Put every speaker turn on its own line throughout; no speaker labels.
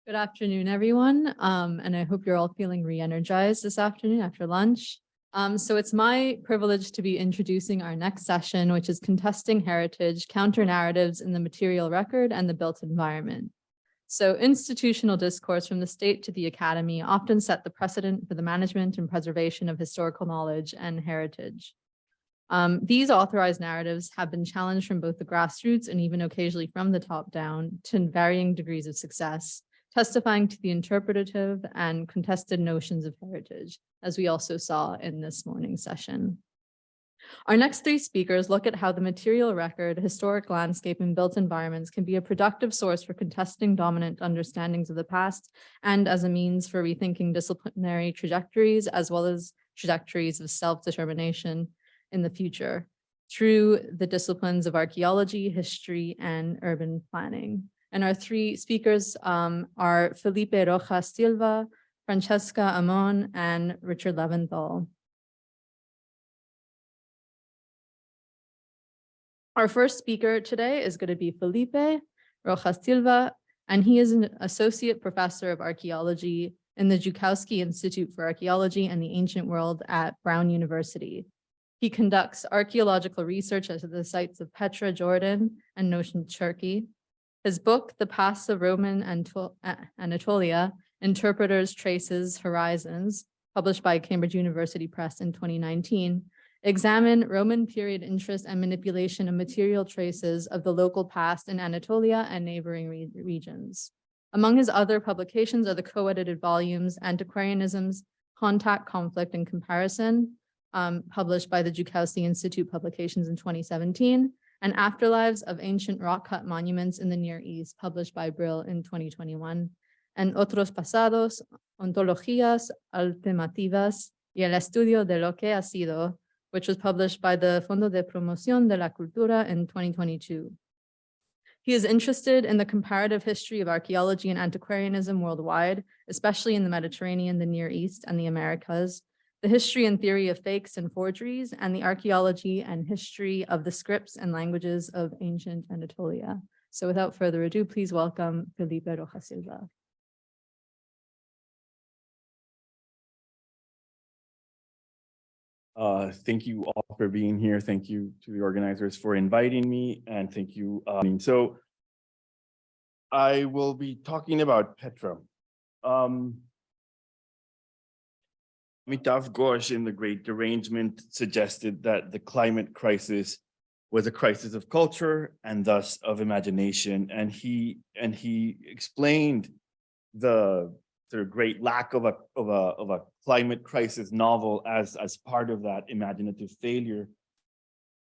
Good afternoon, everyone. And I hope you're all feeling re-energized this afternoon after lunch. So it's my privilege to be introducing our next session, which is Contesting Heritage, Counter-Narratives in the Material Record and the Built Environment. So institutional discourse from the state to the academy often set the precedent for the management and preservation of historical knowledge and heritage. These authorized narratives have been challenged from both the grassroots and even occasionally from the top down to varying degrees of success, testifying to the interpretative and contested notions of heritage, as we also saw in this morning's session. Our next three speakers look at how the material record, historic landscape, and built environments can be a productive source for contesting dominant understandings of the past and as a means for rethinking disciplinary trajectories, as well as trajectories of self-determination in the future through the disciplines of archaeology, history, and urban planning. And our three speakers are Felipe Rojas Silva, Francesca Amon, and Richard Leventhal. Our first speaker today is going to be Felipe Rojas Silva, and he is an associate professor of archaeology in the Zukowski Institute for Archaeology and the Ancient World at Brown University. He conducts archaeological research at the sites of Petra, Jordan, and Notion, Turkey. His book, The Past of Roman Anatolia, Interpreters, Traces, Horizons, published by Cambridge University Press in 2019, examine Roman period interest and manipulation of material traces of the local past in Anatolia and neighboring regions. Among his other publications are the co-edited volumes, Antiquarianisms, Contact, Conflict, and Comparison, published by the Zukowski Institute Publications in 2017, and Afterlives of Ancient Rock-Cut Monuments in the Near East, published by Brill in 2021, and Otros Pasados, Ontologías Alternativas y el Estudio de lo que ha sido, which was published by the Fondo de Promoción de la Cultura in 2022. He is interested in the comparative history of archaeology and antiquarianism worldwide, especially in the Mediterranean, the Near East, and the Americas, the history and theory of fakes and forgeries, and the archaeology and history of the scripts and languages of ancient Anatolia. So without further ado, please welcome Felipe Rojas Silva.
Thank you all for being here. Thank you to the organizers for inviting me, and thank you. So I will be talking about Petra. Amitav Ghosh in The Great Derangement suggested that the climate crisis was a crisis of culture and thus of imagination, and he explained the sort of great lack of a climate crisis novel as part of that imaginative failure.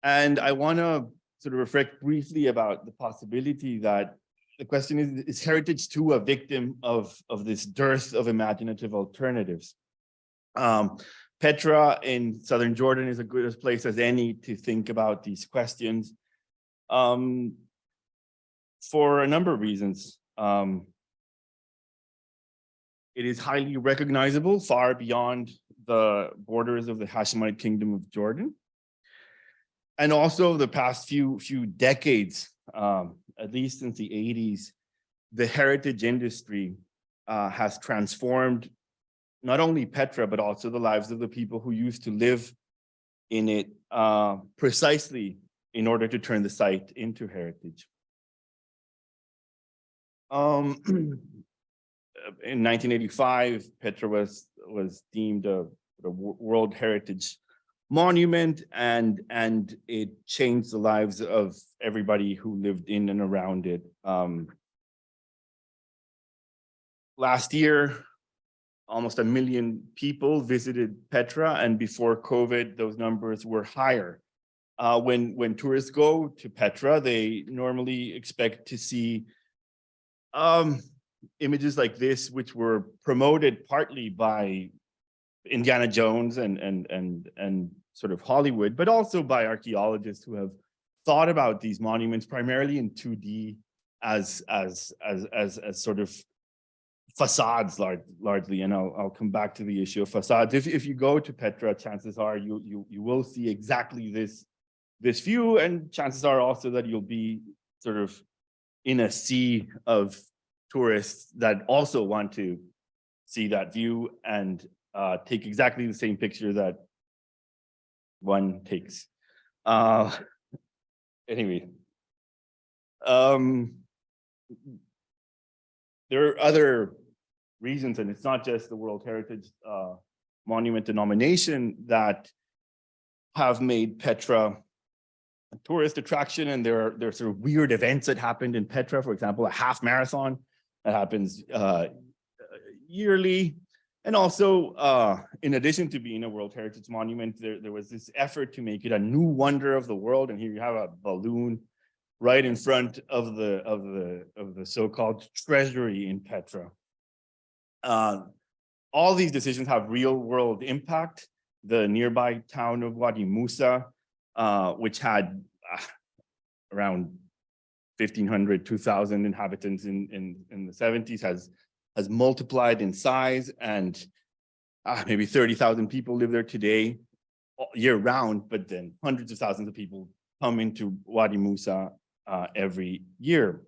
And I want to sort of reflect briefly about the possibility that the question is heritage too a victim of this dearth of imaginative alternatives? Petra in southern Jordan is as good a place as any to think about these questions for a number of reasons. It is highly recognizable far beyond the borders of the Hashemite Kingdom of Jordan. And also the past few decades, at least since the 80s, the heritage industry has transformed not only Petra, but also the lives of the people who used to live in it precisely in order to turn the site into heritage. In 1985, Petra was deemed a World Heritage Monument, and it changed the lives of everybody who lived in and around it. Last year, almost 1 million people visited Petra, and before COVID, those numbers were higher. When tourists go to Petra, they normally expect to see images like this, which were promoted partly by Indiana Jones and sort of Hollywood, but also by archaeologists who have thought about these monuments primarily in 2D as sort of facades largely, and I'll come back to the issue of facades. If you go to Petra, chances are you will see exactly this view, and chances are also that you'll be sort of in a sea of tourists that also want to see that view and take exactly the same picture that one takes. Anyway, there are other reasons, and it's not just the World Heritage Monument denomination that have made Petra a tourist attraction, and there are sort of weird events that happened in Petra. For example, a half marathon that happens yearly. And also, in addition to being a World Heritage Monument, there was this effort to make it a new wonder of the world. And here you have a balloon right in front of the so-called treasury in Petra. All these decisions have real-world impact. The nearby town of Wadi Musa, which had around 1,500, 2,000 inhabitants in the 70s, has multiplied in size, and maybe 30,000 people live there today year round, but then hundreds of thousands of people come into Wadi Musa every year.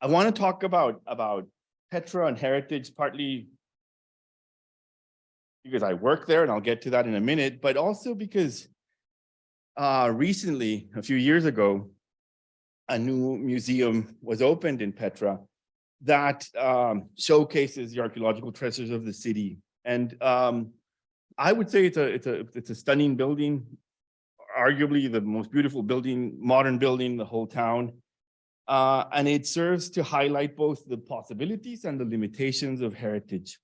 I want to talk about Petra and heritage, partly because I work there, and I'll get to that in a minute, but also because recently, a few years ago, a new museum was opened in Petra that showcases the archaeological treasures of the city. And I would say it's a stunning building, arguably the most beautiful building, modern building in the whole town. And it serves to highlight both the possibilities and the limitations of heritage.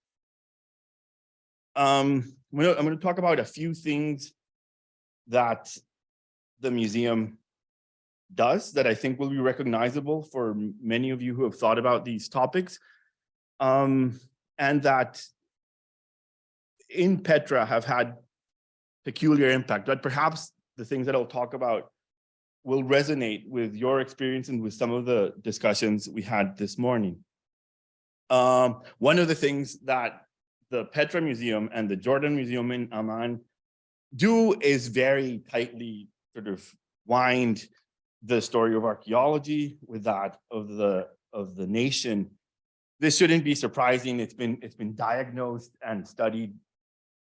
I'm going to talk about a few things that the museum does that I think will be recognizable for many of you who have thought about these topics, and that in Petra have had peculiar impact, but perhaps the things that I'll talk about will resonate with your experience and with some of the discussions we had this morning. One of the things that the Petra Museum and the Jordan Museum in Amman do is very tightly sort of wind the story of archaeology with that of the nation. This shouldn't be surprising. It's been diagnosed and studied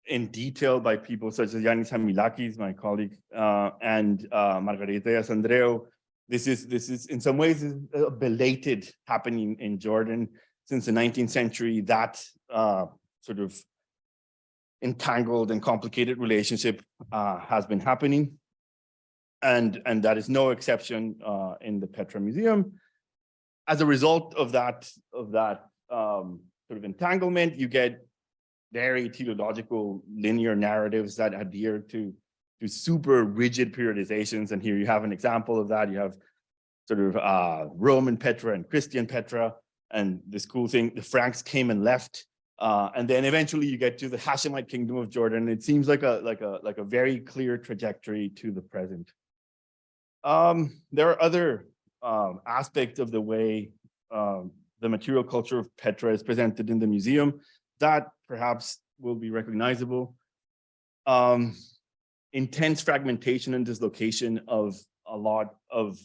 in detail by people such as Yannis Hamilakis, my colleague, and Margarita Yasandreu. This is in some ways a belated happening in Jordan. Since the 19th century, that sort of entangled and complicated relationship has been happening. And that is no exception in the Petra Museum. As a result of that sort of entanglement, you get very teleological linear narratives that adhere to super rigid periodizations. And here you have an example of that. You have sort of Roman Petra and Christian Petra. And this cool thing, the Franks came and left. And then eventually you get to the Hashemite kingdom of Jordan. It seems like a very clear trajectory to the present. There are other aspects of the way the material culture of Petra is presented in the museum that perhaps will be recognizable. Intense fragmentation and dislocation of a lot of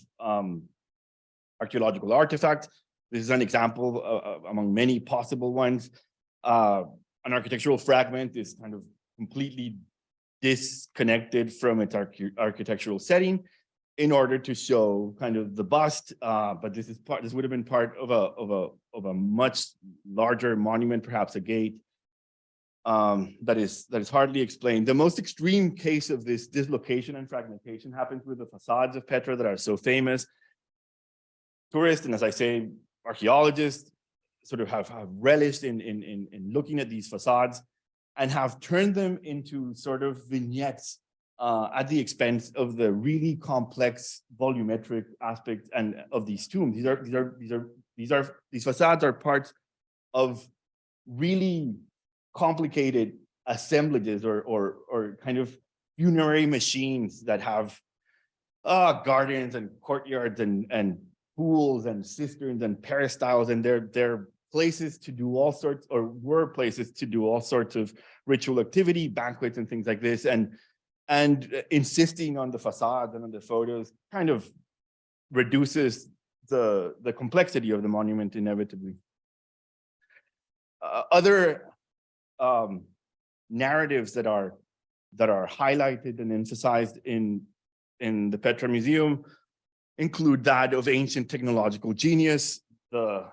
archaeological artifacts. This is an example among many possible ones. An architectural fragment is kind of completely disconnected from its architectural setting in order to show kind of the bust, but this would have been part of a much larger monument, perhaps a gate, that is hardly explained. The most extreme case of this dislocation and fragmentation happens with the facades of Petra that are so famous. Tourists, and as I say, archaeologists sort of have relished in looking at these facades and have turned them into sort of vignettes at the expense of the really complex volumetric aspects and of these tombs. These facades are parts of really complicated assemblages or kind of funerary machines that have gardens and courtyards and pools and cisterns and peristyles, and they're places to do all sorts, or were places to do all sorts of ritual activity, banquets and things like this, and insisting on the facade and on the photos kind of reduces the complexity of the monument inevitably. Other narratives that are highlighted and emphasized in the Petra Museum include that of ancient technological genius. The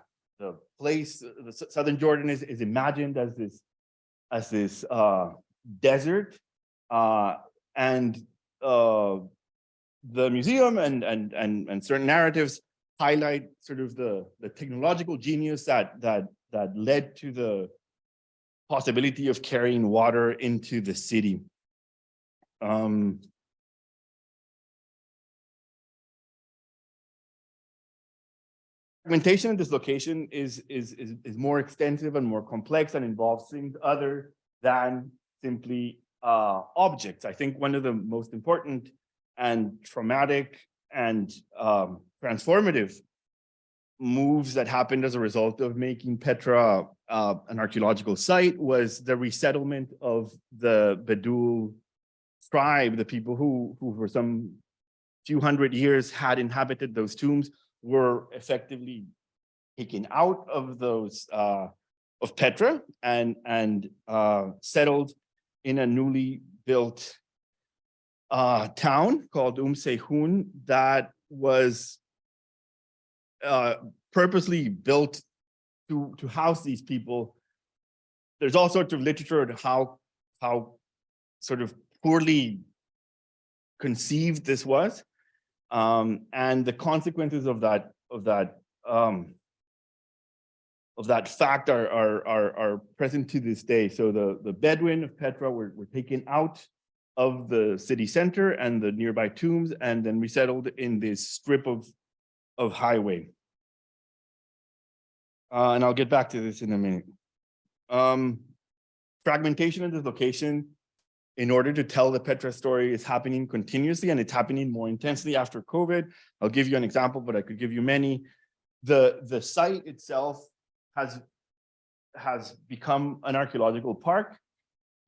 place, the southern Jordan is imagined as this desert, and the museum and certain narratives highlight sort of the technological genius that led to the possibility of carrying water into the city. Fragmentation and dislocation is more extensive and more complex and involves things other than simply objects. I think one of the most important and traumatic and transformative moves that happened as a result of making Petra an archaeological site was the resettlement of the Bedouin tribe. The people who for some few hundred years had inhabited those tombs were effectively taken out of those of Petra and settled in a newly built town called Sehun that was purposely built to house these people. There's all sorts of literature on how sort of poorly conceived this was, and the consequences of that fact are present to this day. So the Bedouin of Petra were taken out of the city center and the nearby tombs, and then resettled in this strip of highway. And I'll get back to this in a minute. Fragmentation and dislocation, in order to tell the Petra story, is happening continuously, and it's happening more intensely after COVID. I'll give you an example, but I could give you many. The site itself has become an archaeological park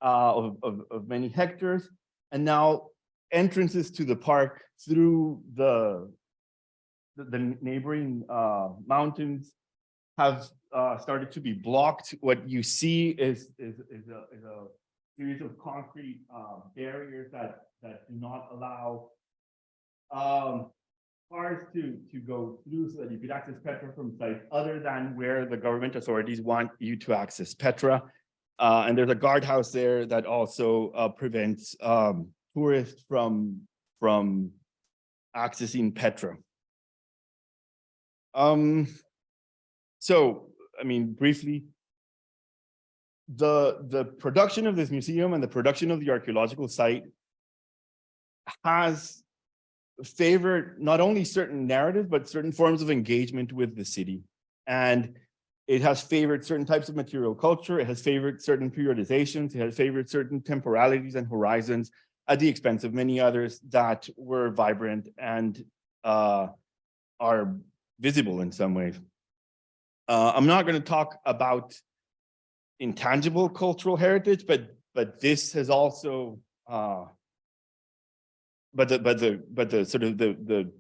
of many hectares, and now entrances to the park through the neighboring mountains have started to be blocked. What you see is a series of concrete barriers that do not allow cars to go through, so that you could access Petra from sites other than where the government authorities want you to access Petra. And there's a guardhouse there that also prevents tourists from accessing Petra. So, I mean, briefly, the production of this museum and the production of the archaeological site has favored not only certain narratives, but certain forms of engagement with the city. And it has favored certain types of material culture. It has favored certain periodizations. It has favored certain temporalities and horizons at the expense of many others that were vibrant and are visible in some ways. I'm not going to talk about intangible cultural heritage, but this has also but the sort of the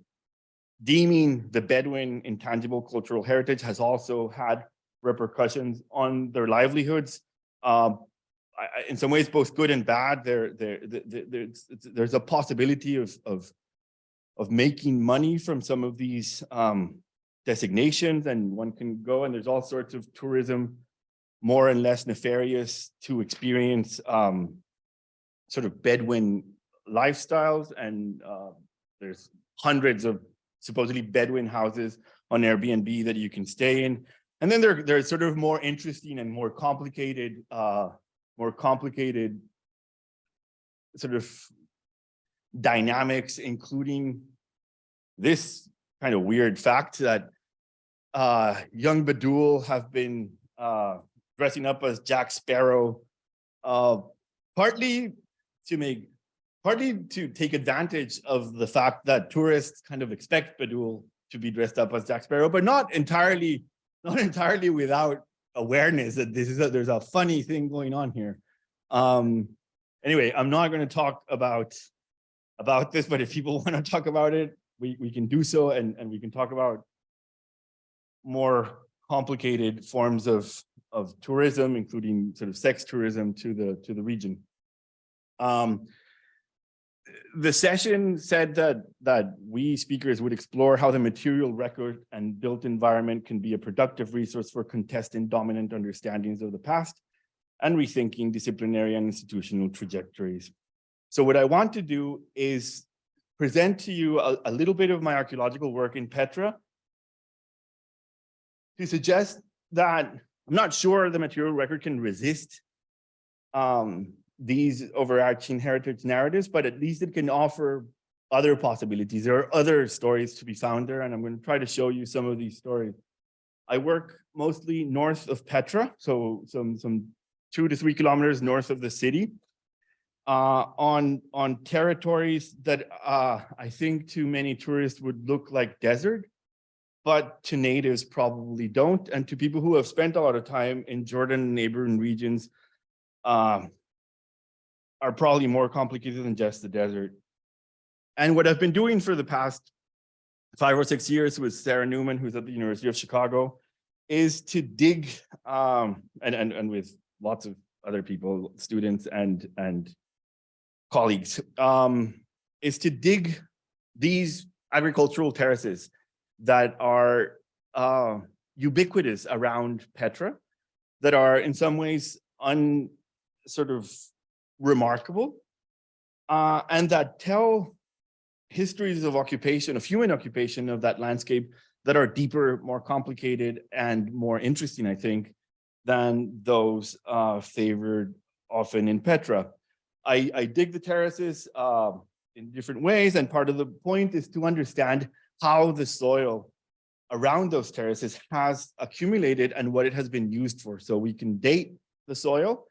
deeming the Bedouin intangible cultural heritage has also had repercussions on their livelihoods. In some ways, both good and bad. There's a possibility of making money from some of these designations, and one can go, and there's all sorts of tourism, more and less nefarious, to experience sort of Bedouin lifestyles. And there's hundreds of supposedly Bedouin houses on Airbnb that you can stay in. And then there's sort of more interesting and more complicated sort of dynamics, including this kind of weird fact that young Bedouin have been dressing up as Jack Sparrow, partly to take advantage of the fact that tourists kind of expect Bedouin to be dressed up as Jack Sparrow, but not entirely without awareness that there's a funny thing going on here. Anyway, I'm not going to talk about this, but if people want to talk about it, we can do so, and we can talk about more complicated forms of tourism, including sort of sex tourism to the region. The session said that we speakers would explore how the material record and built environment can be a productive resource for contesting dominant understandings of the past and rethinking disciplinary and institutional trajectories. So what I want to do is present to you a little bit of my archaeological work in Petra to suggest that I'm not sure the material record can resist these overarching heritage narratives, but at least it can offer other possibilities. There are other stories to be found there, and I'm going to try to show you some of these stories. I work mostly north of Petra, so some 2 to 3 kilometers north of the city, on territories that I think to many tourists would look like desert, but to natives probably don't, and to people who have spent a lot of time in Jordan and neighboring regions, are probably more complicated than just the desert. And what I've been doing for the past 5 or 6 years with Sarah Newman, who's at the University of Chicago, is to dig, and with lots of other people, students and colleagues, is to dig these agricultural terraces that are ubiquitous around Petra, that are in some ways sort of remarkable, and that tell histories of occupation, of human occupation of that landscape that are deeper, more complicated, and more interesting, I think, than those favored often in Petra. I dig the terraces in different ways, and part of the point is to understand how the soil around those terraces has accumulated and what it has been used for. So we can date the soil,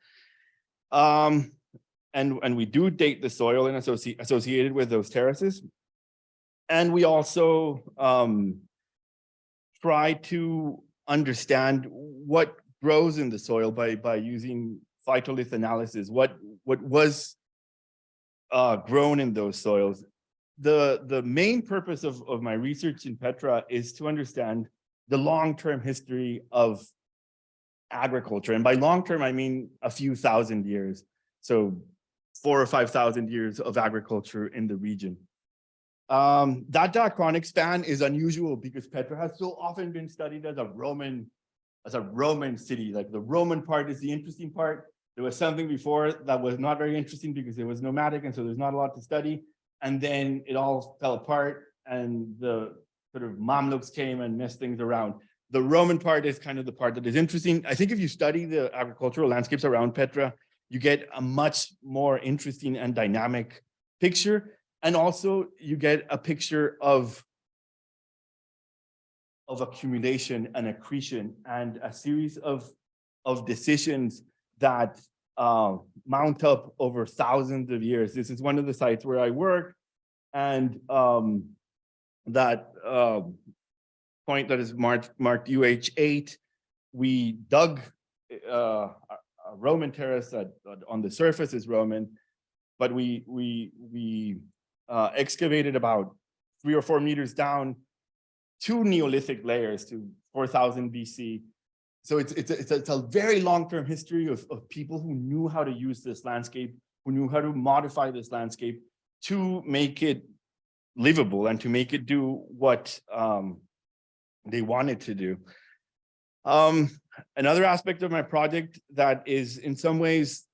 and we do date the soil and associated with those terraces. And we also try to understand what grows in the soil by using phytolith analysis, what was grown in those soils. The main purpose of my research in Petra is to understand the long-term history of agriculture. And by long-term, I mean a few thousand years. So 4,000 or 5,000 years of agriculture in the region. That diachronic span is unusual because Petra has so often been studied as a Roman city. Like the Roman part is the interesting part. There was something before that was not very interesting because it was nomadic, and so there's not a lot to study. And then it all fell apart, and the sort of Mamluks came and messed things around. The Roman part is kind of the part that is interesting. I think if you study the agricultural landscapes around Petra, you get a much more interesting and dynamic picture. And also you get a picture of accumulation and accretion and a series of decisions that mount up over thousands of years. This is one of the sites where I work, and that point that is marked UH8, we dug a Roman terrace that on the surface is Roman, but we excavated about 3 or 4 meters down 2 Neolithic layers to 4000 BC. So it's a very long-term history of people who knew how to use this landscape, who knew how to modify this landscape to make it livable and to make it do what they wanted to do. Another aspect of my project that is in some ways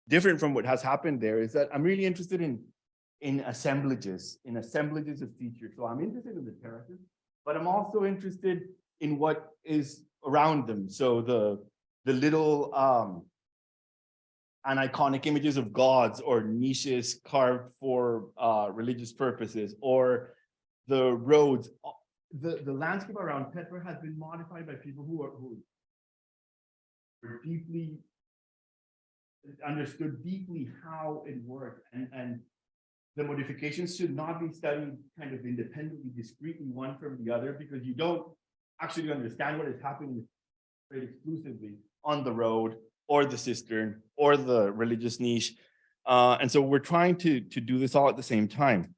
different from what has happened there is that I'm really interested in assemblages of features. So I'm interested in the terraces, but I'm also interested in what is around them. So the little aniconic images of gods or niches carved for religious purposes, or the roads. The landscape around Petra has been modified by people who deeply understood deeply how it worked, and the modifications should not be studied kind of independently, discretely, one from the other, because you don't actually understand what is happening very exclusively on the road or the cistern or the religious niche. And so we're trying to do this all at the same time.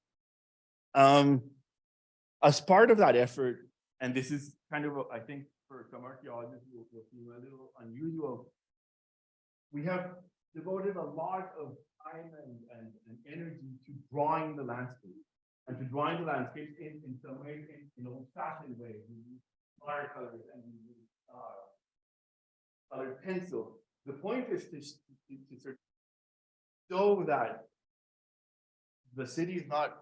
As part of that effort, and this is kind of, I think, for some archaeologists, will seem a little unusual. We have devoted a lot of time and energy to drawing the landscape, and to drawing the landscape in some ways in old-fashioned ways. We use watercolors and we use colored pencil. The point is to sort of show that the city is not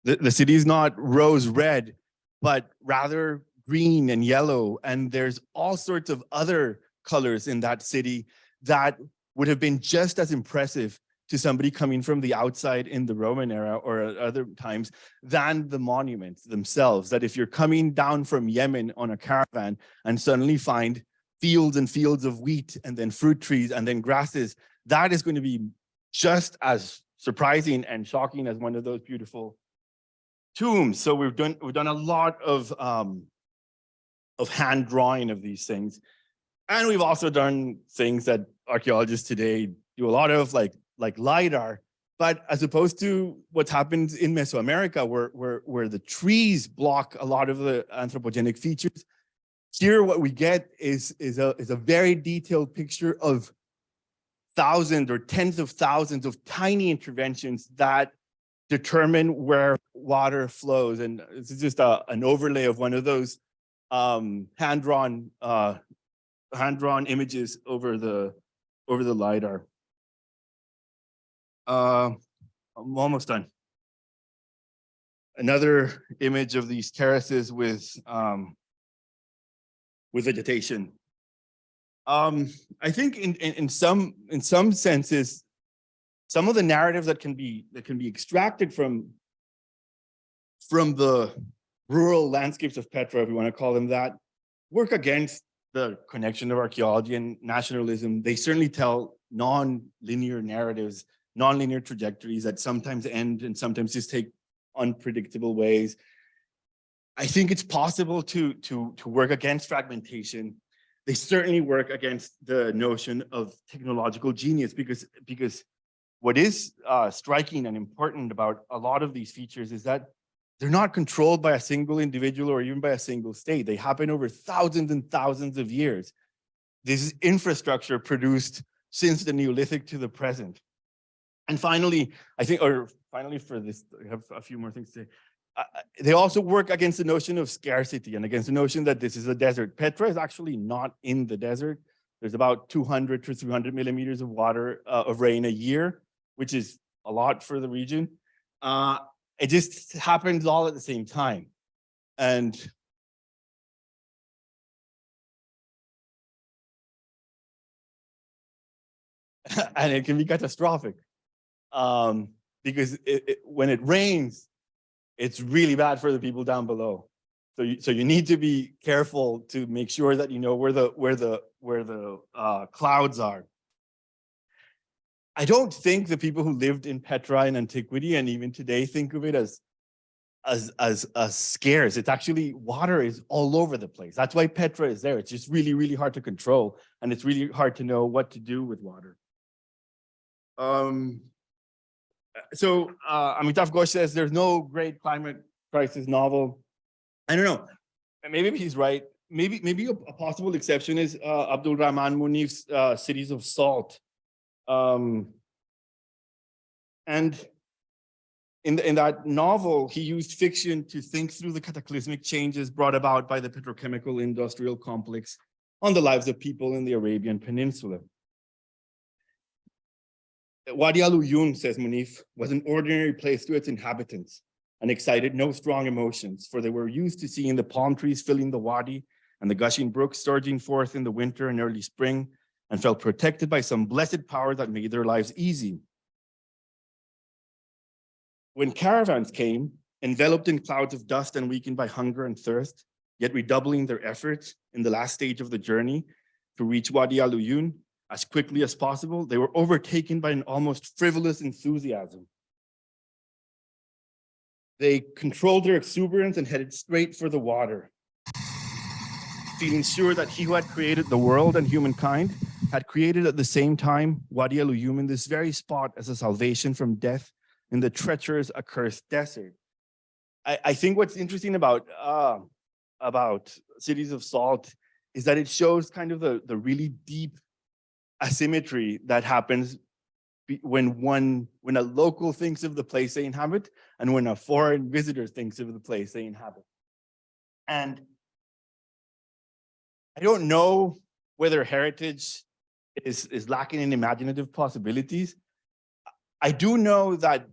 the city is not rose red, but rather green and yellow, and there's all sorts of other colors in that city that would have been just as impressive to somebody coming from the outside in the Roman era or other times than the monuments themselves. That if you're coming down from Yemen on a caravan and suddenly find fields and fields of wheat and then fruit trees and then grasses, that is going to be just as surprising and shocking as one of those beautiful tombs. So we've done a lot of hand drawing of these things. And we've also done things that archaeologists today do a lot of, like LiDAR, but as opposed to what happens in Mesoamerica, where the trees block a lot of the anthropogenic features, here what we get is a very detailed picture of thousands or tens of thousands of tiny interventions that determine where water flows. And this is just an overlay of one of those hand-drawn images over the LiDAR. I'm almost done. Another image of these terraces with vegetation. I think in some senses, some of the narratives that can be extracted from the rural landscapes of Petra, if you want to call them that, work against the connection of archaeology and nationalism. They certainly tell non-linear narratives, non-linear trajectories that sometimes end and sometimes just take unpredictable ways. I think it's possible to work against fragmentation. They certainly work against the notion of technological genius, because what is striking and important about a lot of these features is that they're not controlled by a single individual or even by a single state. They happen over thousands and thousands of years. This is infrastructure produced since the Neolithic to the present. And finally, finally for this, I have a few more things to say. They also work against the notion of scarcity and against the notion that this is a desert. Petra is actually not in the desert. There's about 200 to 300 millimeters of water, of rain a year, which is a lot for the region. It just happens all at the same time. And it can be catastrophic, because when it rains, it's really bad for the people down below. So you need to be careful to make sure that you know where the clouds are. I don't think the people who lived in Petra in antiquity and even today think of it as scarce. It's actually, water is all over the place. That's why Petra is there. It's just really, really hard to control, and it's really hard to know what to do with water. So Amitav Ghosh says there's no great climate crisis novel. I don't know. Maybe he's right. Maybe a possible exception is Abdul Rahman Munif's Cities of Salt. And in that novel, he used fiction to think through the cataclysmic changes brought about by the petrochemical industrial complex on the lives of people in the Arabian Peninsula. Wadi al-Uyun, says Munif, was an ordinary place to its inhabitants and excited no strong emotions, for they were used to seeing the palm trees filling the wadi and the gushing brook surging forth in the winter and early spring, and felt protected by some blessed power that made their lives easy. When caravans came, enveloped in clouds of dust and weakened by hunger and thirst, yet redoubling their efforts in the last stage of the journey to reach Wadi al-Uyun as quickly as possible, they were overtaken by an almost frivolous enthusiasm. They controlled their exuberance and headed straight for the water, feeling sure that he who had created the world and humankind had created at the same time Wadi al-Uyun in this very spot as a salvation from death in the treacherous, accursed desert. I think what's interesting about about cities of salt is that it shows kind of the really deep asymmetry that happens when a local thinks of the place they inhabit and when a foreign visitor thinks of the place they inhabit. And I don't know whether heritage is lacking in imaginative possibilities. I do know that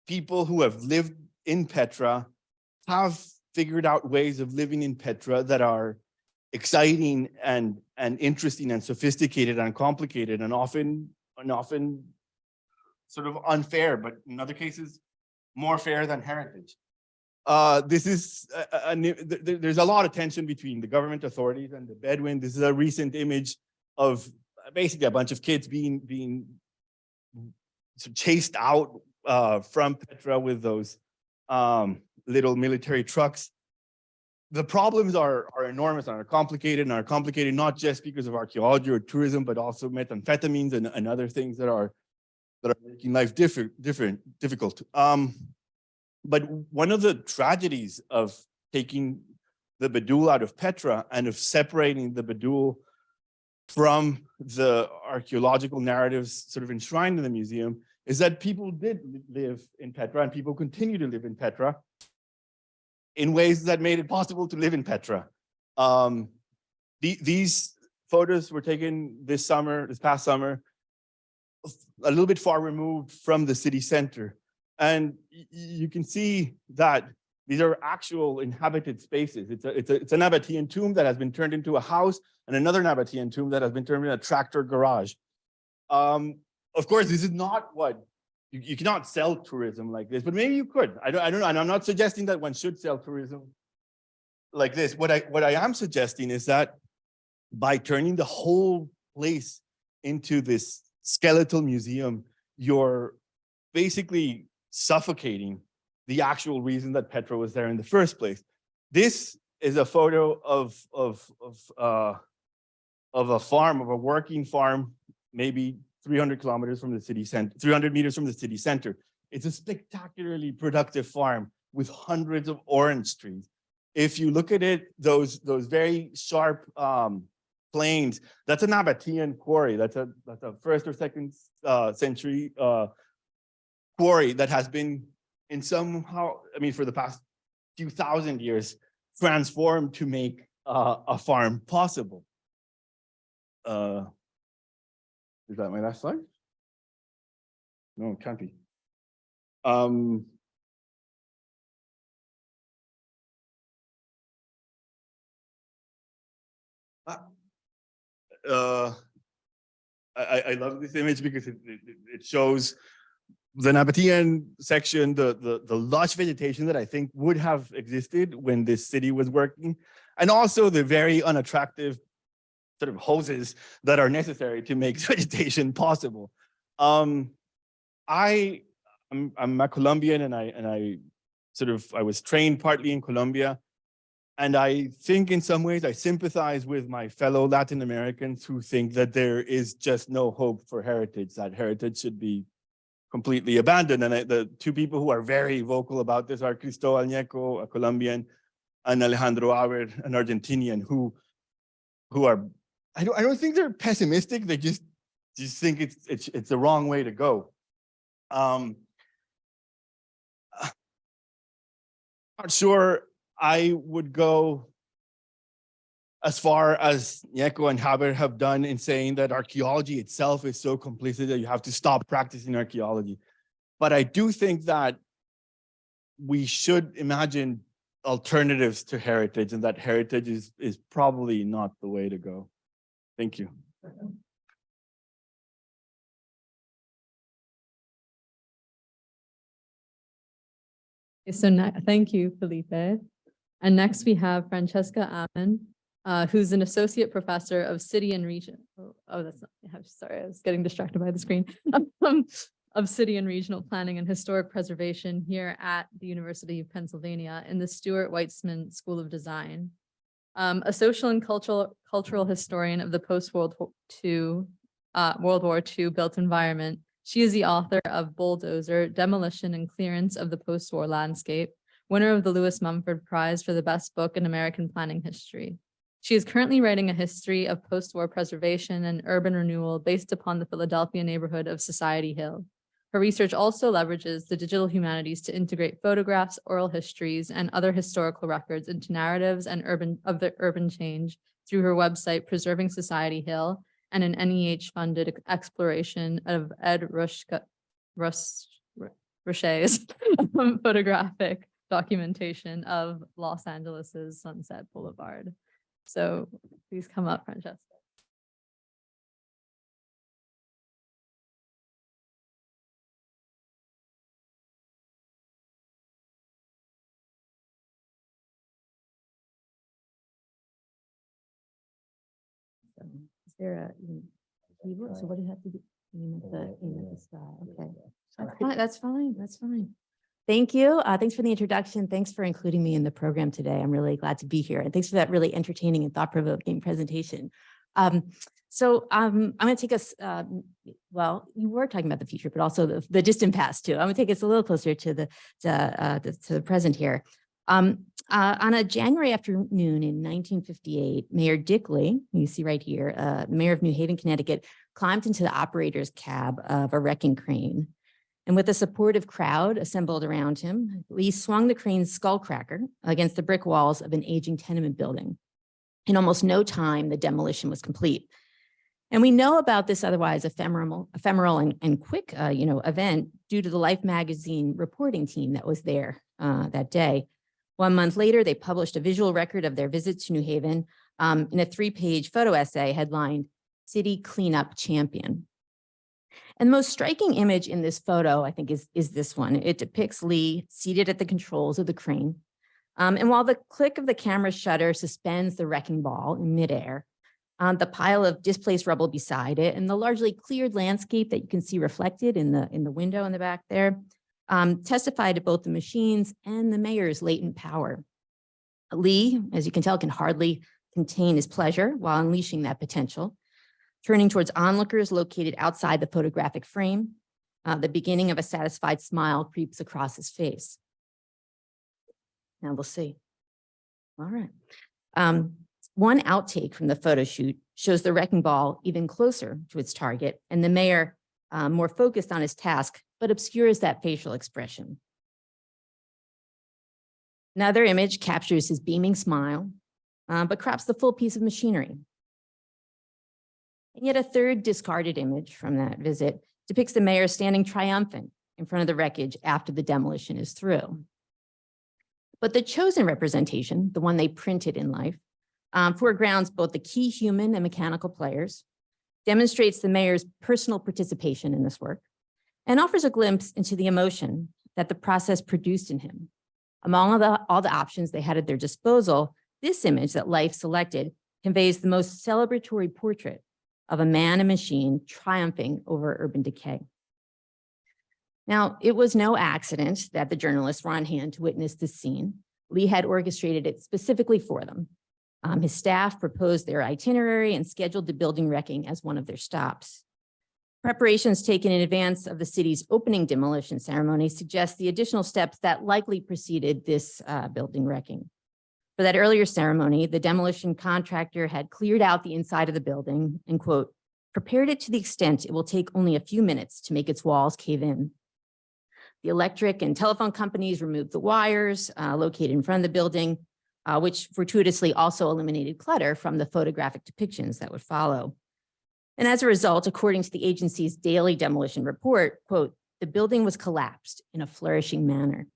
people who have lived in Petra have figured out ways of living in Petra that are exciting and interesting and sophisticated and complicated and often sort of unfair, but in other cases, more fair than heritage. This is, there's a lot of tension between the government authorities and the Bedouin. This is a recent image of basically a bunch of kids being chased out from Petra with those little military trucks. The problems are enormous and are complicated not just because of archaeology or tourism, but also methamphetamines and other things that are making life difficult. But one of the tragedies of taking the Bedouin out of Petra and of separating the Bedouin from the archaeological narratives sort of enshrined in the museum is that people did live in Petra and people continue to live in Petra in ways that made it possible to live in Petra. These photos were taken this past summer, a little bit far removed from the city center. And you can see that these are actual inhabited spaces. It's a Nabatean tomb that has been turned into a house and another Nabatean tomb that has been turned into a tractor garage. Of course, this is not what, you cannot sell tourism like this, but maybe you could. I don't know, and I'm not suggesting that one should sell tourism like this. What I am suggesting is that by turning the whole place into this skeletal museum, you're basically suffocating the actual reason that Petra was there in the first place. This is a photo of a farm, of a working farm, maybe 300 kilometers from the city center, 300 meters from the city center. It's a spectacularly productive farm with hundreds of orange trees. If you look at it, those very sharp plains, that's a Nabatean quarry. That's a first or second century quarry that has been in somehow, I mean, for the past few thousand years, transformed to make a farm possible. Is that my last slide? No, it can't be. I love this image because it shows the Nabatean section, the lush vegetation that I think would have existed when this city was working, and also the very unattractive sort of hoses that are necessary to make vegetation possible. I'm a Colombian, and I was trained partly in Colombia, and I think in some ways I sympathize with my fellow Latin Americans who think that there is just no hope for heritage, that heritage should be completely abandoned. And the two people who are very vocal about this are Cristóbal Ñeco, a Colombian, and Alejandro Aber, an Argentinian, who are, I don't think they're pessimistic. They just think it's the wrong way to go. Not sure I would go as far as Ñeco and Haber have done in saying that archaeology itself is so complicit that you have to stop practicing archaeology. But I do think that we should imagine alternatives to heritage, and that heritage is probably not the way to go. Thank you.
So thank you, Felipe. And next we have Francesca Ammon, who's an associate professor of city and region. Oh, that's not, I'm sorry, I was getting distracted by the screen. Of city and regional planning and historic preservation here at the University of Pennsylvania in the Stuart Weitzman School of Design. A social and cultural historian of the post-World War II built environment. She is the author of Bulldozer, Demolition and Clearance of the Post-War Landscape, winner of the Lewis Mumford Prize for the best book in American planning history. She is currently writing a history of post-war preservation and urban renewal based upon the Philadelphia neighborhood of Society Hill. Her research also leverages the digital humanities to integrate photographs, oral histories, and other historical records into narratives and urban change through her website, Preserving Society Hill, and an NEH-funded exploration of Ed Ruscha's photographic documentation of Los Angeles's Sunset Boulevard. So please come up, Francesca. So is there a keyboard? So what do you have to do? Aim at the sky. Okay. That's fine. That's fine. That's fine.
Thank you. Thanks for the introduction. Thanks for including me in the program today. I'm really glad to be here. And thanks for that really entertaining and thought-provoking presentation. I'm going to take us, well, you were talking about the future, but also the distant past too. I'm going to take us a little closer to the present here. On a January afternoon in 1958, Mayor Dick Lee, you see right here, the mayor of New Haven, Connecticut, climbed into the operator's cab of a wrecking crane. And with a supportive crowd assembled around him, Lee swung the crane's skullcracker against the brick walls of an aging tenement building. In almost no time, the demolition was complete. And we know about this otherwise ephemeral and quick event due to the Life magazine reporting team that was there that day. 1 month later, they published a visual record of their visit to New Haven in a 3-page photo essay headlined City Cleanup Champion. And the most striking image in this photo, I think, is this one. It depicts Lee seated at the controls of the crane. And while the click of the camera shutter suspends the wrecking ball in midair, the pile of displaced rubble beside it and the largely cleared landscape that you can see reflected in the window in the back there testify to both the machines and the mayor's latent power. Lee, as you can tell, can hardly contain his pleasure while unleashing that potential. Turning towards onlookers located outside the photographic frame, the beginning of a satisfied smile creeps across his face. Now we'll see. All right. One outtake from the photo shoot shows the wrecking ball even closer to its target and the mayor more focused on his task, but obscures that facial expression. Another image captures his beaming smile, but crops the full piece of machinery. And yet a third discarded image from that visit depicts the mayor standing triumphant in front of the wreckage after the demolition is through. But the chosen representation, the one they printed in life, foregrounds both the key human and mechanical players, demonstrates the mayor's personal participation in this work, and offers a glimpse into the emotion that the process produced in him. Among all the options they had at their disposal, this image that Life selected conveys the most celebratory portrait of a man and machine triumphing over urban decay. Now, it was no accident that the journalists were on hand to witness this scene. Lee had orchestrated it specifically for them. His staff proposed their itinerary and scheduled the building wrecking as one of their stops. Preparations taken in advance of the city's opening demolition ceremony suggest the additional steps that likely preceded this building wrecking. For that earlier ceremony, the demolition contractor had cleared out the inside of the building and, quote, prepared it to the extent it will take only a few minutes to make its walls cave in. The electric and telephone companies removed the wires located in front of the building, which fortuitously also eliminated clutter from the photographic depictions that would follow. And as a result, according to the agency's daily demolition report, quote, the building was collapsed in a flourishing manner.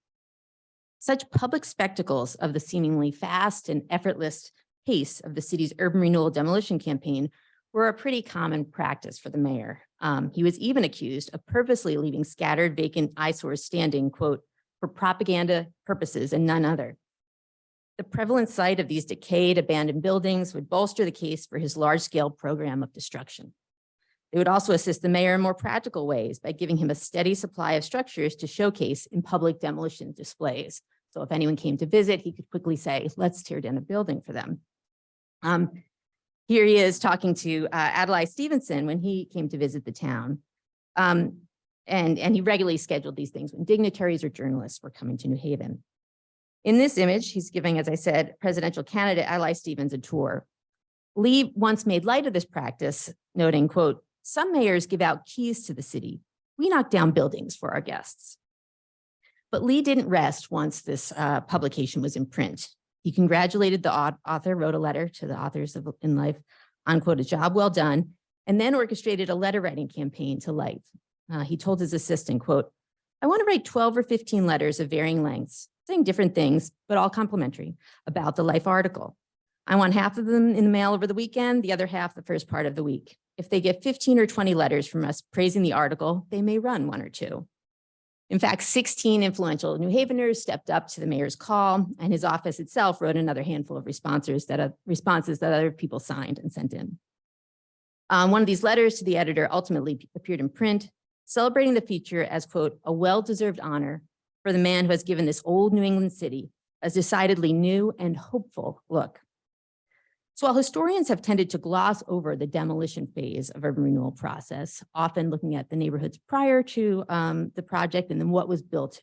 Such public spectacles of the seemingly fast and effortless pace of the city's urban renewal demolition campaign were a pretty common practice for the mayor. He was even accused of purposely leaving scattered vacant eyesores standing, quote, for propaganda purposes and none other. The prevalent sight of these decayed, abandoned buildings would bolster the case for his large-scale program of destruction. They would also assist the mayor in more practical ways by giving him a steady supply of structures to showcase in public demolition displays. So if anyone came to visit, he could quickly say, let's tear down a building for them. Here he is talking to Adlai Stevenson when he came to visit the town. And he regularly scheduled these things when dignitaries or journalists were coming to New Haven. In this image, he's giving, as I said, presidential candidate Ally Stevens a tour. Lee once made light of this practice, noting, quote, "Some mayors give out keys to the city. We knock down buildings for our guests." But Lee didn't rest once this publication was in print. He congratulated the author, wrote a letter to the authors of In Life on, quote, "a job well done," and then orchestrated a letter writing campaign to Life. He told his assistant, quote, "I want to write 12 or 15 letters of varying lengths, saying different things, but all complimentary, about the Life article. I want half of them in the mail over the weekend, the other half the first part of the week. If they get 15 or 20 letters from us praising the article, they may run one or two." In fact, 16 influential New Haveners stepped up to the mayor's call, and his office itself wrote another handful of responses that other people signed and sent in. One of these letters to the editor ultimately appeared in print, celebrating the feature as, quote, "a well-deserved honor for the man who has given this old New England city a decidedly new and hopeful look." So while historians have tended to gloss over the demolition phase of urban renewal process, often looking at the neighborhoods prior to the project and then what was built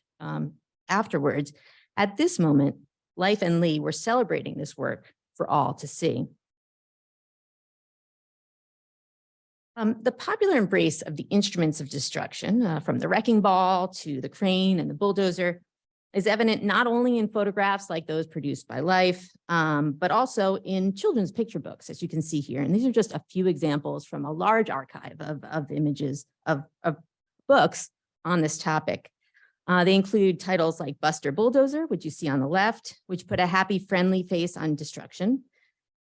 afterwards, at this moment, Life and Lee were celebrating this work for all to see. The popular embrace of the instruments of destruction, from the wrecking ball to the crane and the bulldozer, is evident not only in photographs like those produced by Life, but also in children's picture books, as you can see here. And these are just a few examples from a large archive of images of books on this topic. They include titles like Buster Bulldozer, which you see on the left, which put a happy, friendly face on destruction.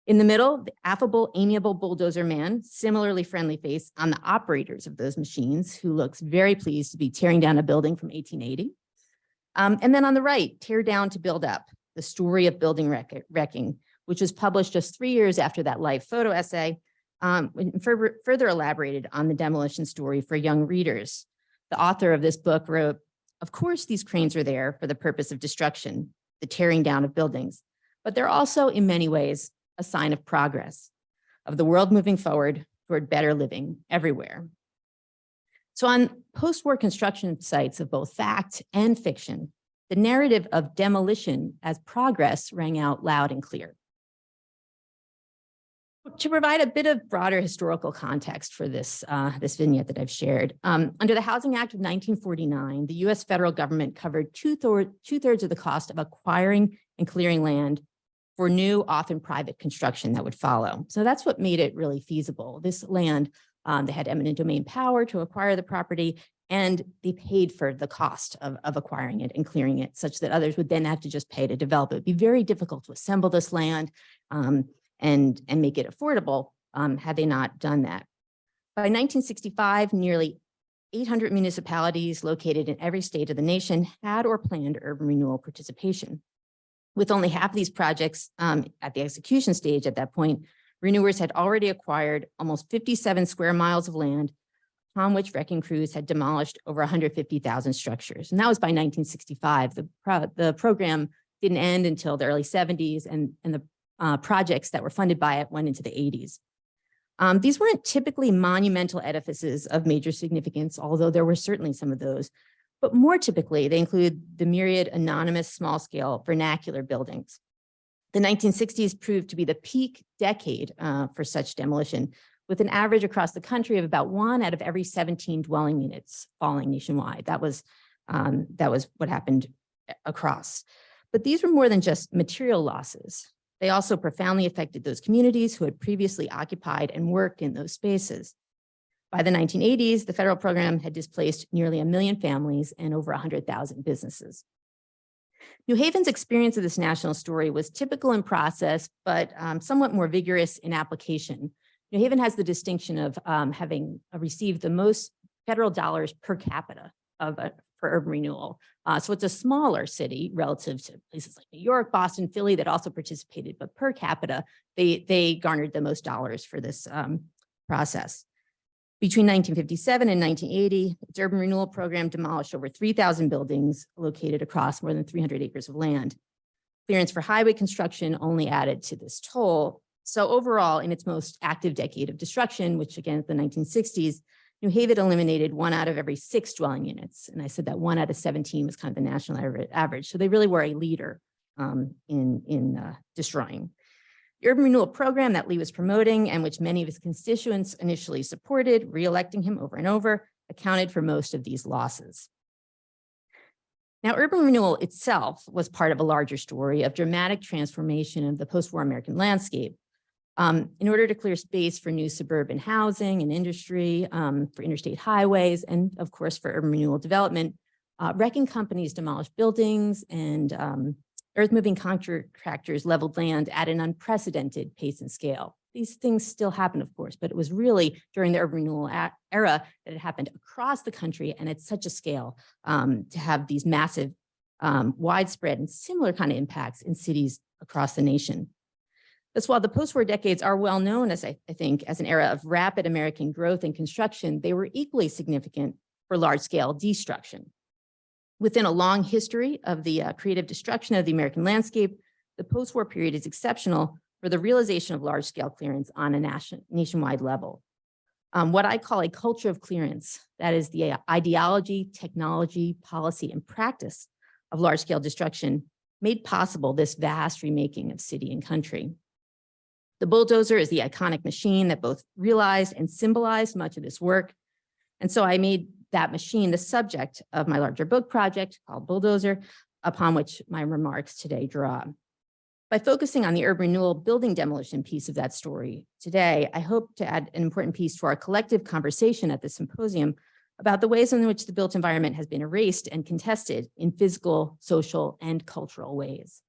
In the middle, the affable, amiable bulldozer man, similarly friendly face on the operators of those machines, who looks very pleased to be tearing down a building from 1880. And then on the right, Tear Down to Build Up, the story of building wrecking, which was published just 3 years after that Life photo essay, further elaborated on the demolition story for young readers. The author of this book wrote, "Of course, these cranes are there for the purpose of destruction, the tearing down of buildings, but they're also, in many ways, a sign of progress, of the world moving forward toward better living everywhere." So on post-war construction sites of both fact and fiction, the narrative of demolition as progress rang out loud and clear. To provide a bit of broader historical context for this vignette that I've shared, under the Housing Act of 1949, the US federal government covered two-thirds of the cost of acquiring and clearing land for new, often private construction that would follow. So that's what made it really feasible. This land, they had eminent domain power to acquire the property, and they paid for the cost of acquiring it and clearing it, such that others would then have to just pay to develop it. It'd be very difficult to assemble this land and make it affordable had they not done that. By 1965, nearly 800 municipalities located in every state of the nation had or planned urban renewal participation. With only half of these projects at the execution stage at that point, renewers had already acquired almost 57 square miles of land, upon which wrecking crews had demolished over 150,000 structures. And that was by 1965. The program didn't end until the early 70s, and the projects that were funded by it went into the 80s. These weren't typically monumental edifices of major significance, although there were certainly some of those. But more typically, they include the myriad anonymous small-scale vernacular buildings. The 1960s proved to be the peak decade for such demolition, with an average across the country of about 1 out of every 17 dwelling units falling nationwide. That was what happened across. But these were more than just material losses. They also profoundly affected those communities who had previously occupied and worked in those spaces. By the 1980s, the federal program had displaced nearly 1 million families and over 100,000 businesses. New Haven's experience of this national story was typical in process, but somewhat more vigorous in application. New Haven has the distinction of having received the most federal dollars per capita for urban renewal. So it's a smaller city relative to places like New York, Boston, Philly that also participated, but per capita, they garnered the most dollars for this process. Between 1957 and 1980, its urban renewal program demolished over 3,000 buildings located across more than 300 acres of land. Clearance for highway construction only added to this toll. So overall, in its most active decade of destruction, which again is the 1960s, New Haven eliminated 1 out of every 6 dwelling units. And I said that 1 out of 17 was kind of the national average. So they really were a leader in destroying. The urban renewal program that Lee was promoting and which many of his constituents initially supported, re-electing him over and over, accounted for most of these losses. Now, urban renewal itself was part of a larger story of dramatic transformation of the post-war American landscape. In order to clear space for new suburban housing and industry, for interstate highways, and of course for urban renewal development, wrecking companies demolished buildings and earth-moving contractors leveled land at an unprecedented pace and scale. These things still happen, of course, but it was really during the urban renewal era that it happened across the country and at such a scale to have these massive, widespread and similar kind of impacts in cities across the nation. Thus, while the post-war decades are well known, as I think, as an era of rapid American growth and construction, they were equally significant for large-scale destruction. Within a long history of the creative destruction of the American landscape, the post-war period is exceptional for the realization of large-scale clearance on a nationwide level. What I call a culture of clearance, that is the ideology, technology, policy, and practice of large-scale destruction, made possible this vast remaking of city and country. The bulldozer is the iconic machine that both realized and symbolized much of this work. And so I made that machine the subject of my larger book project called Bulldozer, upon which my remarks today draw. By focusing on the urban renewal building demolition piece of that story today, I hope to add an important piece to our collective conversation at the symposium about the ways in which the built environment has been erased and contested in physical, social, and cultural ways.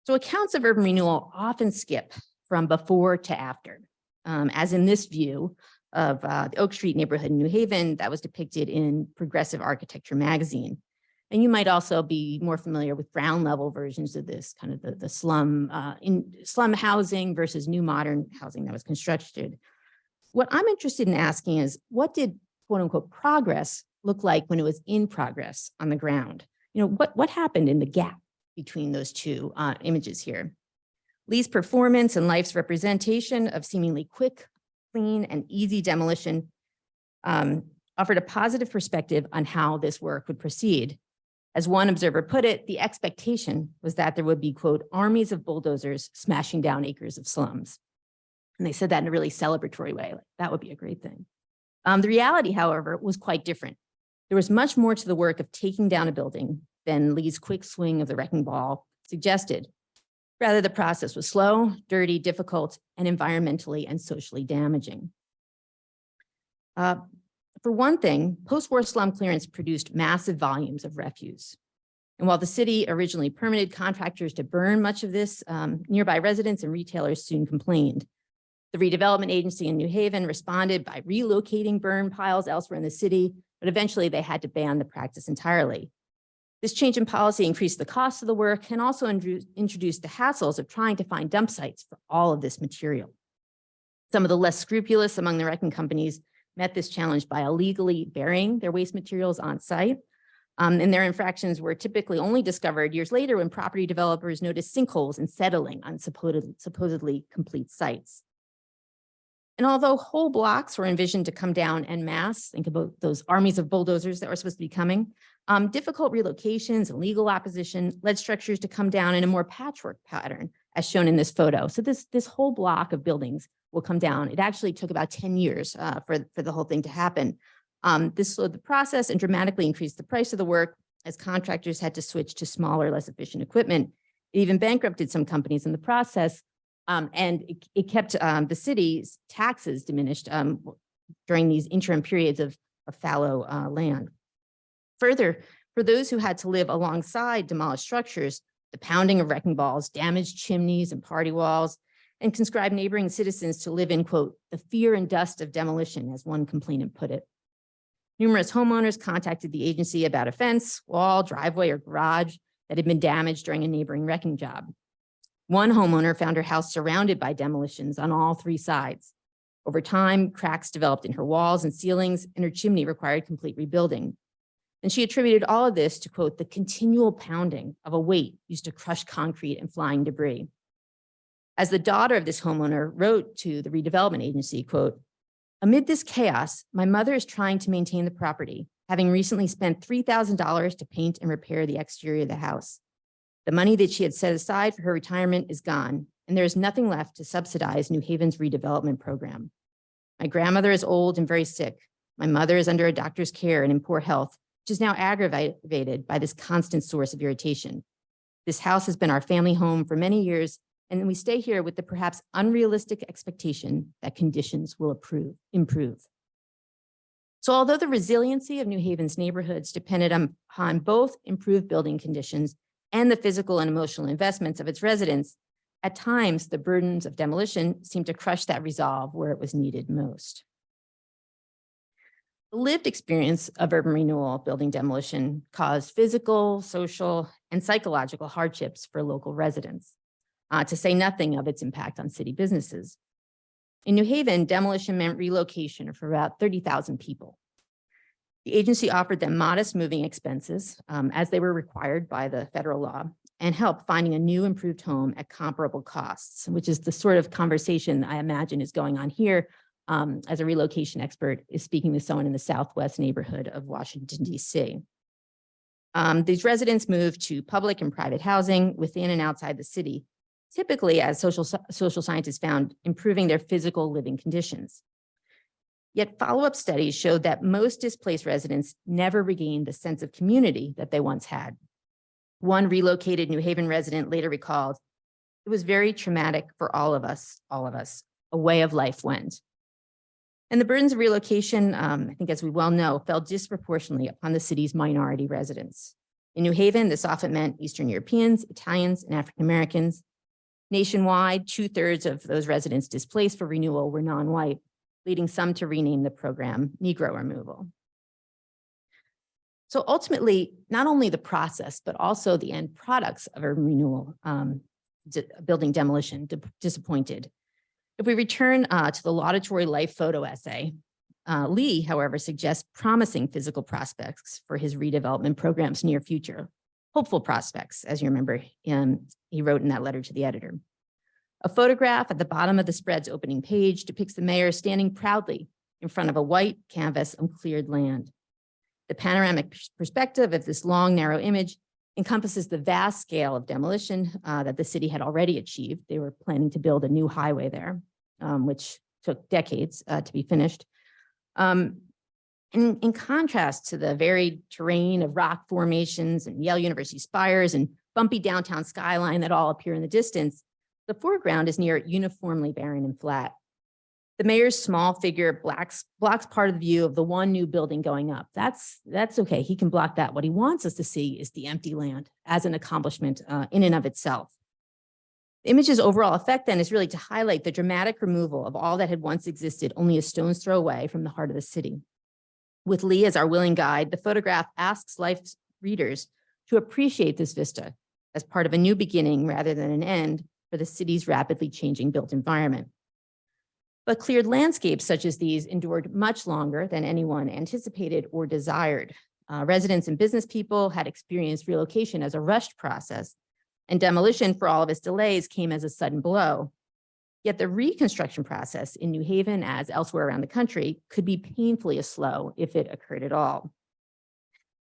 So accounts of urban renewal often skip from before to after, as in this view of the Oak Street neighborhood in New Haven that was depicted in Progressive Architecture magazine. And you might also be more familiar with ground level versions of this, kind of the slum housing versus new modern housing that was constructed. What I'm interested in asking is, what did quote unquote progress look like when it was in progress on the ground? You know, what happened in the gap between those two images here? Lee's performance and life's representation of seemingly quick, clean, and easy demolition offered a positive perspective on how this work would proceed. As one observer put it, the expectation was that there would be, quote, armies of bulldozers smashing down acres of slums. And they said that in a really celebratory way, like that would be a great thing. The reality, however, was quite different. There was much more to the work of taking down a building than Lee's quick swing of the wrecking ball suggested. Rather, the process was slow, dirty, difficult, and environmentally and socially damaging. For one thing, post-war slum clearance produced massive volumes of refuse. And while the city originally permitted contractors to burn much of this, nearby residents and retailers soon complained. The redevelopment agency in New Haven responded by relocating burn piles elsewhere in the city, but eventually they had to ban the practice entirely. This change in policy increased the cost of the work and also introduced the hassles of trying to find dump sites for all of this material. Some of the less scrupulous among the wrecking companies met this challenge by illegally burying their waste materials on site. And their infractions were typically only discovered years later when property developers noticed sinkholes and settling on supposedly complete sites. And although whole blocks were envisioned to come down en masse, think about those armies of bulldozers that were supposed to be coming, difficult relocations and legal opposition led structures to come down in a more patchwork pattern, as shown in this photo. So this whole block of buildings will come down. It actually took about 10 years for the whole thing to happen. This slowed the process and dramatically increased the price of the work as contractors had to switch to smaller, less efficient equipment. It even bankrupted some companies in the process, and it kept the city's taxes diminished during these interim periods of fallow land. Further, for those who had to live alongside demolished structures, the pounding of wrecking balls damaged chimneys and party walls and conscribed neighboring citizens to live in, quote, the fear and dust of demolition, as one complainant put it. Numerous homeowners contacted the agency about a fence, wall, driveway, or garage that had been damaged during a neighboring wrecking job. One homeowner found her house surrounded by demolitions on all three sides. Over time, cracks developed in her walls and ceilings, and her chimney required complete rebuilding. And she attributed all of this to, quote, the continual pounding of a weight used to crush concrete and flying debris. As the daughter of this homeowner wrote to the redevelopment agency, quote, amid this chaos, my mother is trying to maintain the property, having recently spent $3,000 to paint and repair the exterior of the house. The money that she had set aside for her retirement is gone, and there is nothing left to subsidize New Haven's redevelopment program. My grandmother is old and very sick. My mother is under a doctor's care and in poor health, which is now aggravated by this constant source of irritation. This house has been our family home for many years, and we stay here with the perhaps unrealistic expectation that conditions will improve. So although the resiliency of New Haven's neighborhoods depended upon both improved building conditions and the physical and emotional investments of its residents, at times the burdens of demolition seemed to crush that resolve where it was needed most. The lived experience of urban renewal building demolition caused physical, social, and psychological hardships for local residents, to say nothing of its impact on city businesses. In New Haven, demolition meant relocation for about 30,000 people. The agency offered them modest moving expenses as they were required by the federal law, and help finding a new improved home at comparable costs, which is the sort of conversation I imagine is going on here as a relocation expert is speaking with someone in the Southwest neighborhood of Washington, D.C. These residents moved to public and private housing within and outside the city, typically, as social scientists found, improving their physical living conditions. Yet follow-up studies showed that most displaced residents never regained the sense of community that they once had. One relocated New Haven resident later recalled, "It was very traumatic for all of us, a way of life went." And the burdens of relocation, I think as we well know, fell disproportionately upon the city's minority residents. In New Haven, this often meant Eastern Europeans, Italians, and African Americans. Nationwide, 2/3 of those residents displaced for renewal were non-white, leading some to rename the program Negro removal. So ultimately, not only the process, but also the end products of urban renewal, building demolition, disappointed. If we return to the laudatory life photo essay, Lee, however, suggests promising physical prospects for his redevelopment program's near future. Hopeful prospects, as you remember, he wrote in that letter to the editor. A photograph at the bottom of the spread's opening page depicts the mayor standing proudly in front of a white canvas of cleared land. The panoramic perspective of this long, narrow image encompasses the vast scale of demolition that the city had already achieved. They were planning to build a new highway there, which took decades to be finished. In contrast to the varied terrain of rock formations and Yale University spires and bumpy downtown skyline that all appear in the distance, the foreground is near uniformly barren and flat. The mayor's small figure blocks part of the view of the one new building going up. That's okay, he can block that. What he wants us to see is the empty land as an accomplishment in and of itself. The image's overall effect then is really to highlight the dramatic removal of all that had once existed only a stone's throw away from the heart of the city. With Lee as our willing guide, the photograph asks life's readers to appreciate this vista as part of a new beginning rather than an end for the city's rapidly changing built environment. But cleared landscapes such as these endured much longer than anyone anticipated or desired. Residents and business people had experienced relocation as a rushed process, and demolition, for all of its delays, came as a sudden blow. Yet the reconstruction process in New Haven, as elsewhere around the country, could be painfully slow if it occurred at all.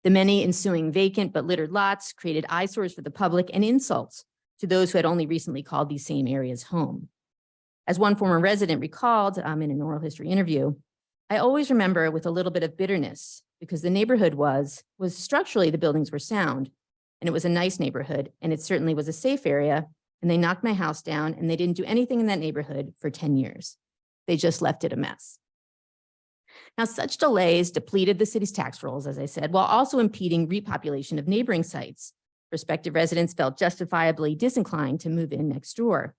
The many ensuing vacant but littered lots created eyesores for the public and insults to those who had only recently called these same areas home. As one former resident recalled in an oral history interview, "I always remember with a little bit of bitterness because the neighborhood was structurally the buildings were sound, and it was a nice neighborhood, and it certainly was a safe area, and they knocked my house down, and they didn't do anything in that neighborhood for 10 years. They just left it a mess." Now, such delays depleted the city's tax rolls, as I said, while also impeding repopulation of neighboring sites. Prospective residents felt justifiably disinclined to move in next door.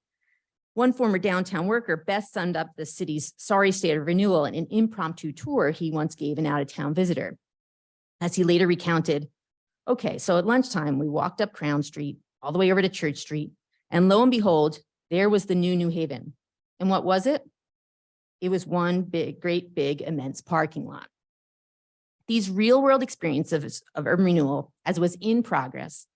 One former downtown worker best summed up the city's sorry state of renewal in an impromptu tour he once gave an out-of-town visitor. As he later recounted, "Okay, so at lunchtime, we walked up Crown Street, all the way over to Church Street, and lo and behold, there was the new Haven. And what was it? It was one great, big, immense parking lot." These real-world experiences of urban renewal, as was in progress,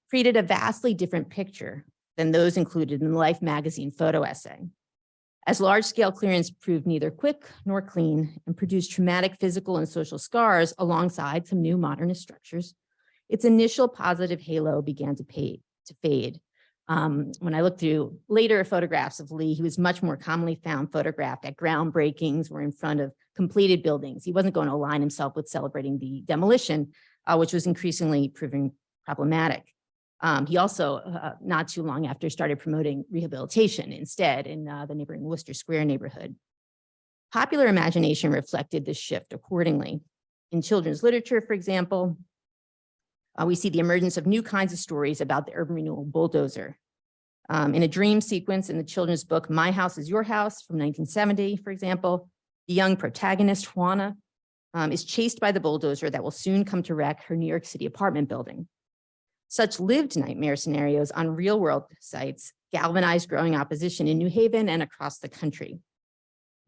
created a vastly different picture than those included in the Life magazine photo essay. As large-scale clearance proved neither quick nor clean and produced traumatic physical and social scars alongside some new modernist structures, its initial positive halo began to fade. When I looked through later photographs of Lee, he was much more commonly found photographed at groundbreakings or in front of completed buildings. He wasn't going to align himself with celebrating the demolition, which was increasingly proving problematic. He also, not too long after, started promoting rehabilitation instead in the neighboring Worcester Square neighborhood. Popular imagination reflected this shift accordingly. In children's literature, for example, we see the emergence of new kinds of stories about the urban renewal bulldozer. In a dream sequence in the children's book, My House is Your House from 1970, for example, the young protagonist, Juana, is chased by the bulldozer that will soon come to wreck her New York City apartment building. Such lived nightmare scenarios on real-world sites galvanized growing opposition in New Haven and across the country.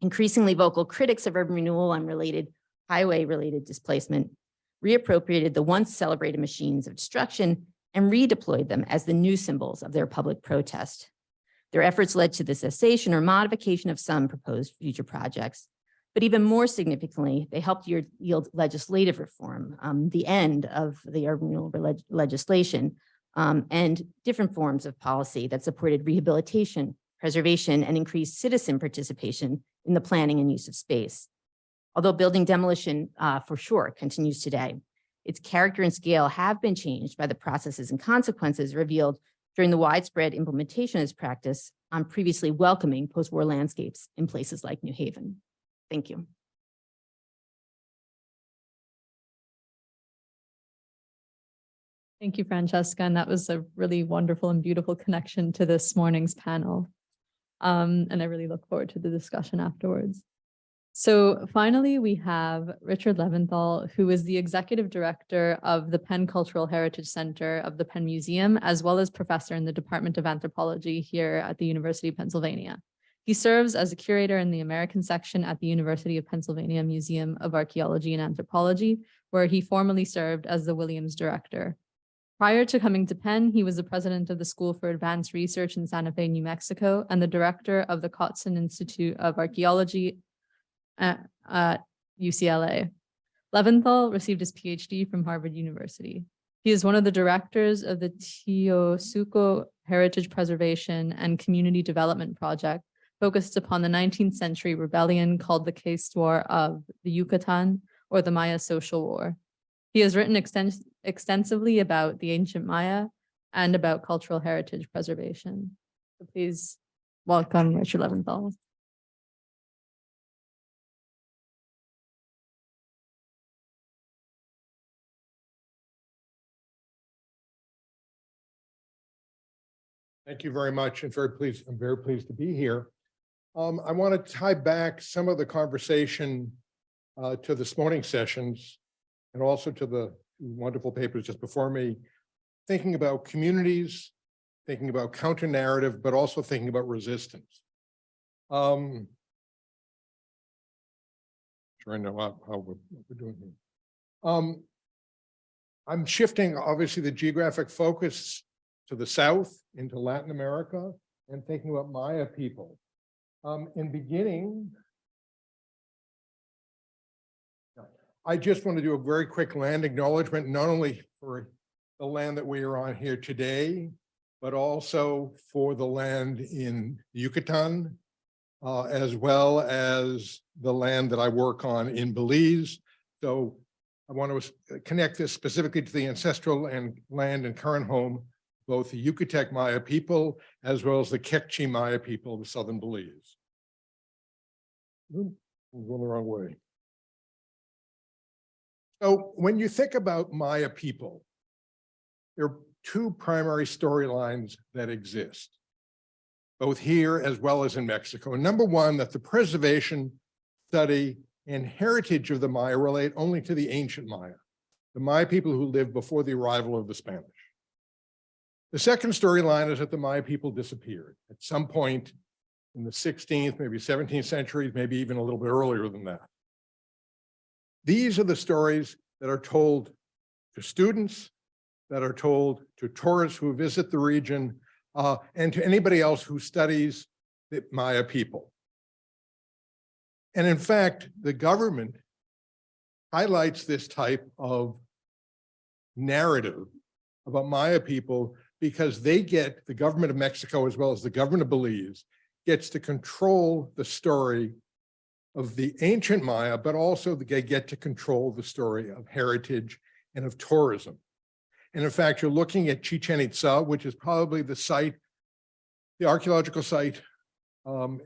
Increasingly vocal critics of urban renewal and highway-related displacement reappropriated the once celebrated machines of destruction and redeployed them as the new symbols of their public protest. Their efforts led to the cessation or modification of some proposed future projects, but even more significantly, they helped yield legislative reform, the end of the urban renewal legislation, and different forms of policy that supported rehabilitation, preservation, and increased citizen participation in the planning and use of space. Although building demolition, for sure, continues today, its character and scale have been changed by the processes and consequences revealed during the widespread implementation of this practice on previously welcoming post-war landscapes in places like New Haven. Thank you.
Thank you, Francesca. And that was a really wonderful and beautiful connection to this morning's panel. And I really look forward to the discussion afterwards. So finally, we have Richard Leventhal, who is the executive director of the Penn Cultural Heritage Center of the Penn Museum, as well as professor in the Department of Anthropology here at the University of Pennsylvania. He serves as a curator in the American section at the University of Pennsylvania Museum of Archaeology and Anthropology, where he formerly served as the Williams director. Prior to coming to Penn, he was the president of the School for Advanced Research in Santa Fe, New Mexico, and the director of the Kotzen Institute of Archaeology at UCLA. Leventhal received his PhD from Harvard University. He is one of the directors of the Teosuco Heritage Preservation and Community Development Project, focused upon the 19th century rebellion called the Caste War of the Yucatan, or the Maya Social War. He has written extensively about the ancient Maya and about cultural heritage preservation. So please welcome Richard Leventhal.
Thank you very much, and I'm very pleased to be here. I want to tie back some of the conversation to this morning's sessions and also to the wonderful papers just before me, thinking about communities, thinking about counter-narrative, but also thinking about resistance. Sure, I know how we're doing here. I'm shifting, obviously, the geographic focus to the South, into Latin America, and thinking about Maya people. In beginning, I just want to do a very quick land acknowledgement, not only for the land that we are on here today, but also for the land in Yucatan, as well as the land that I work on in Belize. So I want to connect this specifically to the ancestral land and current home, both the Yucatec Maya people, as well as the Kekchi Maya people of southern Belize. I'm going the wrong way. So when you think about Maya people, there are two primary storylines that exist, both here as well as in Mexico. And number one, that the preservation, study, and heritage of the Maya relate only to the ancient Maya, the Maya people who lived before the arrival of the Spanish. The second storyline is that the Maya people disappeared at some point in the 16th, maybe 17th centuries, maybe even a little bit earlier than that. These are the stories that are told to students, that are told to tourists who visit the region, and to anybody else who studies the Maya people. And in fact, the government highlights this type of narrative about Maya people because they get, the government of Mexico, as well as the government of Belize, gets to control the story of the ancient Maya, but also they get to control the story of heritage and of tourism. And in fact, you're looking at Chichen Itza, which is probably the site, the archaeological site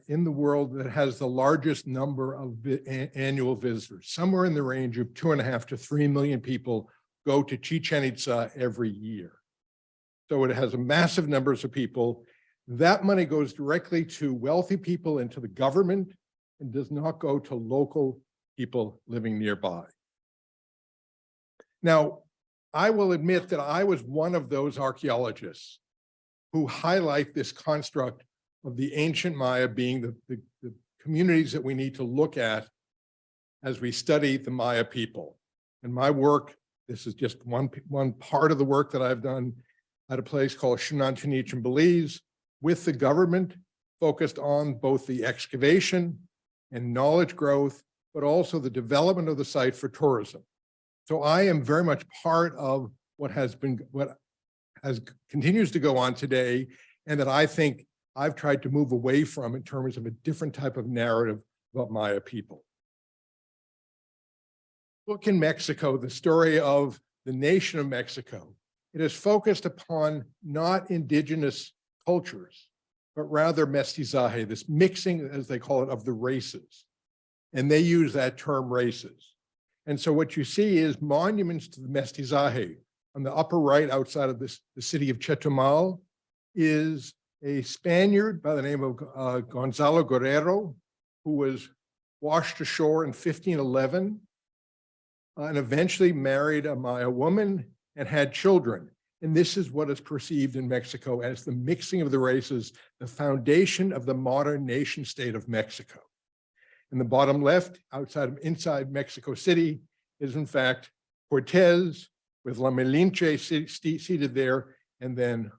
in the world that has the largest number of annual visitors. Somewhere in the range of 2.5 to 3 million people go to Chichen Itza every year. So it has a massive numbers of people. That money goes directly to wealthy people and to the government and does not go to local people living nearby. Now, I will admit that I was one of those archaeologists who highlight this construct of the ancient Maya being the communities that we need to look at as we study the Maya people. And my work, this is just one part of the work that I've done at a place called Xunantunich in Belize with the government, focused on both the excavation and knowledge growth, but also the development of the site for tourism. So I am very much part of what continues to go on today, and that I think I've tried to move away from in terms of a different type of narrative about Maya people. Look in Mexico, the story of the nation of Mexico. It is focused upon not indigenous cultures, but rather mestizaje, this mixing, as they call it, of the races. And they use that term races. And so what you see is monuments to the mestizaje. On the upper right outside of the city of Chetumal is a Spaniard by the name of Gonzalo Guerrero, who was washed ashore in 1511 and eventually married a Maya woman and had children. And this is what is perceived in Mexico as the mixing of the races, the foundation of the modern nation state of Mexico. In the bottom left, inside Mexico City, is in fact Cortez with La Malinche seated there, and then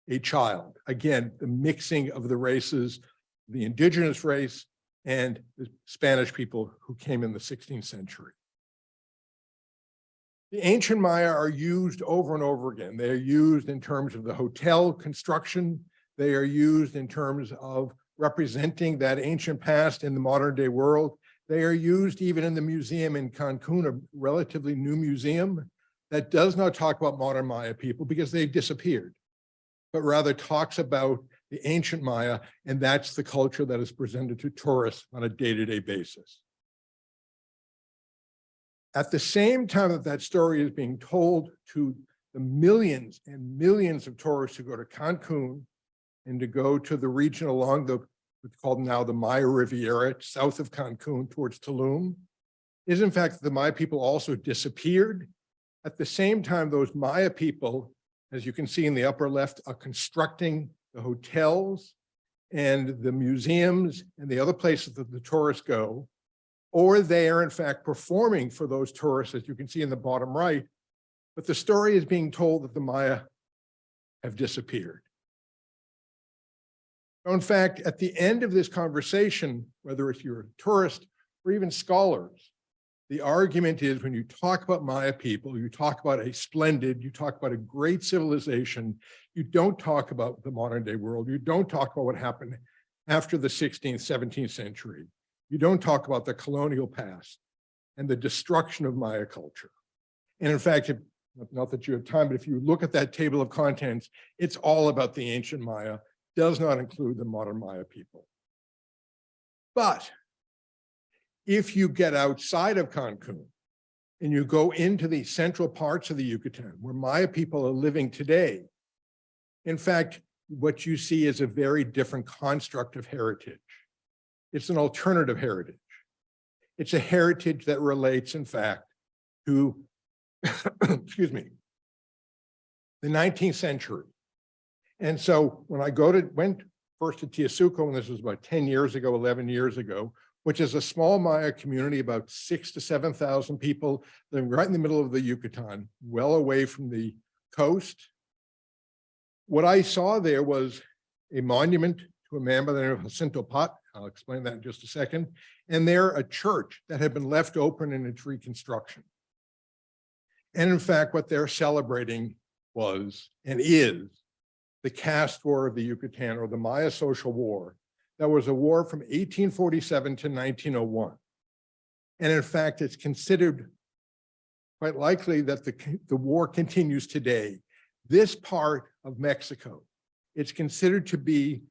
a child. Again, the mixing of the races, the indigenous race and the Spanish people who came in the 16th century. The ancient Maya are used over and over again. They are used in terms of the hotel construction. They are used in terms of representing that ancient past in the modern day world. They are used even in the museum in Cancun, a relatively new museum that does not talk about modern Maya people because they've disappeared, but rather talks about the ancient Maya, and that's the culture that is presented to tourists on a day-to-day basis. At the same time that that story is being told to the millions and millions of tourists who go to Cancun and to go to the region along what's called now the Maya Riviera, south of Cancun towards Tulum, is in fact the Maya people also disappeared. At the same time, those Maya people, as you can see in the upper left, are constructing the hotels and the museums and the other places that the tourists go, or they are in fact performing for those tourists, as you can see in the bottom right. But the story is being told that the Maya have disappeared. So in fact, at the end of this conversation, whether it's you're a tourist or even scholars, the argument is when you talk about Maya people, you talk about you talk about a great civilization, you don't talk about the modern day world, you don't talk about what happened after the 16th, 17th century. You don't talk about the colonial past and the destruction of Maya culture. And in fact, not that you have time, but if you look at that table of contents, it's all about the ancient Maya, does not include the modern Maya people. But if you get outside of Cancun and you go into the central parts of the Yucatan where Maya people are living today, in fact, what you see is a very different construct of heritage. It's an alternative heritage. It's a heritage that relates, in fact, to, excuse me, the 19th century. And so when I went first to Teosuco, and this was about 10 years ago, 11 years ago, which is a small Maya community, about 6,000 to 7,000 people living right in the middle of the Yucatan, well away from the coast. What I saw there was a monument to a man by the name of Jacinto Pot. I'll explain that in just a second. And they're a church that had been left open in its reconstruction. And in fact, what they're celebrating was and is the caste war of the Yucatan, or the Maya social war. That was a war from 1847 to 1901. And in fact, it's considered quite likely that the war continues today. This part of Mexico, it's considered to be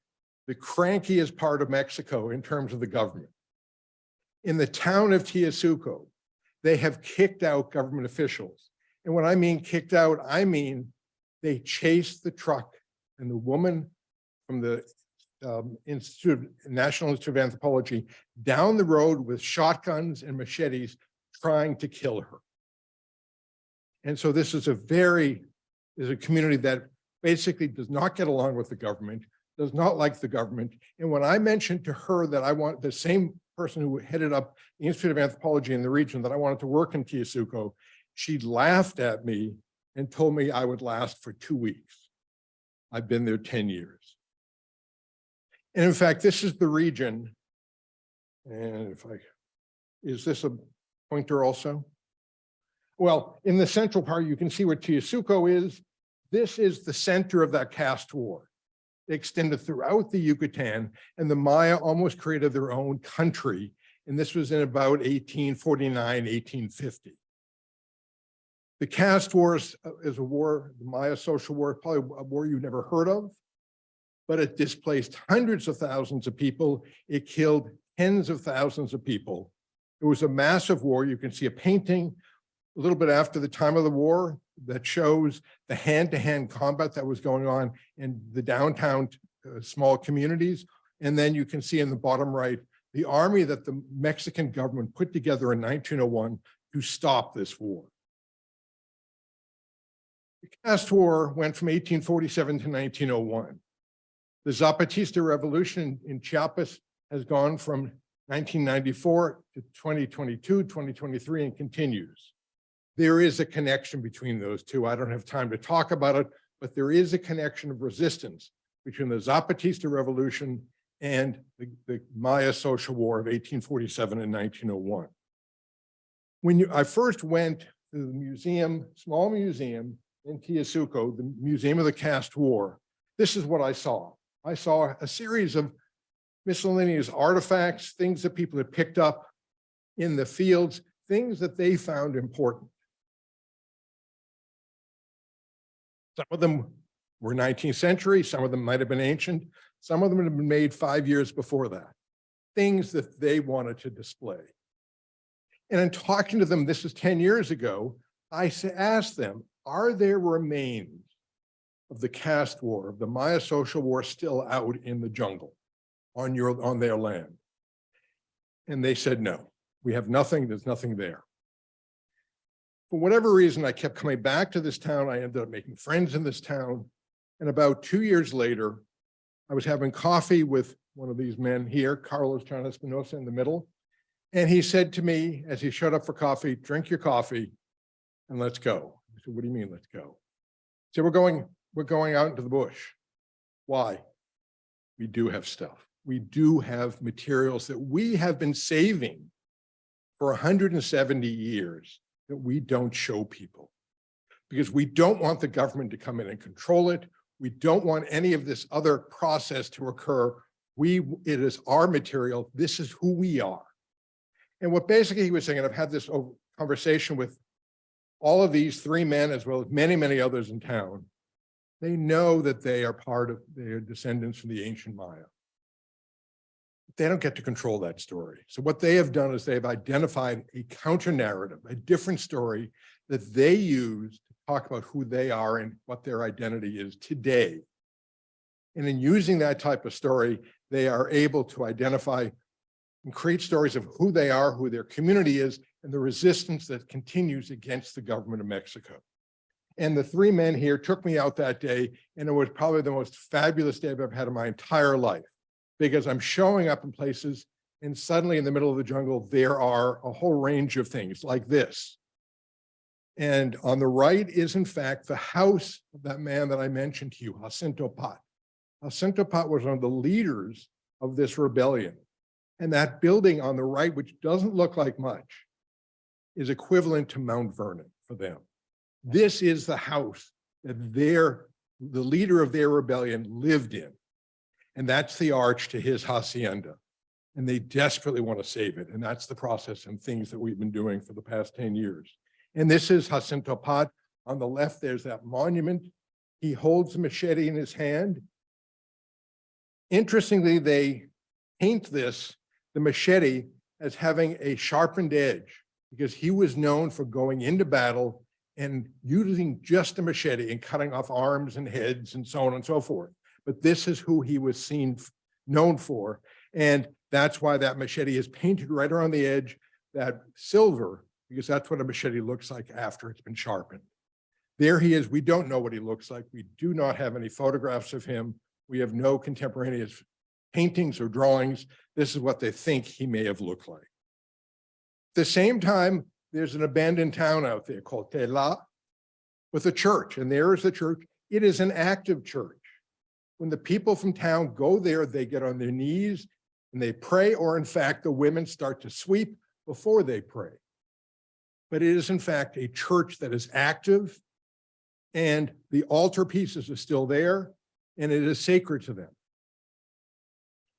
the crankiest part of Mexico in terms of the government. In the town of Teosuco, they have kicked out government officials. And when I mean kicked out, I mean they chased the truck and the woman from the National Institute of Anthropology down the road with shotguns and machetes trying to kill her. And so this is a community that basically does not get along with the government, does not like the government. And when I mentioned to her that I want the same person who headed up the Institute of Anthropology in the region, that I wanted to work in Teosuco, she laughed at me and told me I would last for 2 weeks. I've been there 10 years. And in fact, this is the region. And is this a pointer also? Well, in the central part, you can see where Teosuco is. This is the center of that caste war. They extended throughout the Yucatan, and the Maya almost created their own country. And this was in about 1849, 1850. The caste wars is a war, the Maya social war, probably a war you've never heard of, but it displaced hundreds of thousands of people. It killed tens of thousands of people. It was a massive war. You can see a painting a little bit after the time of the war that shows the hand-to-hand combat that was going on in the downtown small communities. And then you can see in the bottom right, the army that the Mexican government put together in 1901 to stop this war. The caste war went from 1847 to 1901. The Zapatista revolution in Chiapas has gone from 1994 to 2022, 2023, and continues. There is a connection between those two. I don't have time to talk about it, but there is a connection of resistance between the Zapatista revolution and the Maya social war of 1847 and 1901. When I first went to the museum, small museum in Teosuco, the Museum of the Caste War, this is what I saw. I saw a series of miscellaneous artifacts, things that people had picked up in the fields, things that they found important. Some of them were 19th century, some of them might have been ancient, some of them had been made 5 years before that, things that they wanted to display. And in talking to them, this is 10 years ago, I asked them, are there remains of the caste war, of the Maya social war still out in the jungle on their land? And they said, no, we have nothing, there's nothing there. For whatever reason, I kept coming back to this town. I ended up making friends in this town. And about 2 years later, I was having coffee with one of these men here, Carlos Chan Espinosa in the middle. And he said to me, as he showed up for coffee, drink your coffee and let's go. I said, what do you mean, let's go? He said, we're going out into the bush. Why? We do have stuff. We do have materials that we have been saving for 170 years that we don't show people, because we don't want the government to come in and control it. We don't want any of this other process to occur. It is our material. This is who we are. And what basically he was saying, and I've had this conversation with all of these three men, as well as many, many others in town, they know that they are their descendants from the ancient Maya. They don't get to control that story. So what they have done is they've identified a counter narrative, a different story that they use to talk about who they are and what their identity is today. And in using that type of story, they are able to identify and create stories of who they are, who their community is, and the resistance that continues against the government of Mexico. And the three men here took me out that day, and it was probably the most fabulous day I've ever had in my entire life, because I'm showing up in places and suddenly in the middle of the jungle, there are a whole range of things like this. And on the right is in fact the house of that man that I mentioned to you, Jacinto Pot. Assintopat was one of the leaders of this rebellion. And that building on the right, which doesn't look like much, is equivalent to Mount Vernon for them. This is the house that the leader of their rebellion lived in. And that's the arch to his hacienda. And they desperately want to save it. And that's the process and things that we've been doing for the past 10 years. And this is Assintopat. On the left, there's that monument. He holds the machete in his hand. Interestingly, they paint the machete as having a sharpened edge because he was known for going into battle and using just a machete and cutting off arms and heads and so on and so forth. But this is who he was known for. And that's why that machete is painted right around the edge, that silver, because that's what a machete looks like after it's been sharpened. There he is. We don't know what he looks like. We do not have any photographs of him. We have no contemporaneous paintings or drawings. This is what they think he may have looked like. At the same time, there's an abandoned town out there called Tela with a church, and there is the church. It is an active church. When the people from town go there, they get on their knees and they pray, or in fact, the women start to sweep before they pray. But it is in fact a church that is active, and the altar pieces are still there, and it is sacred to them.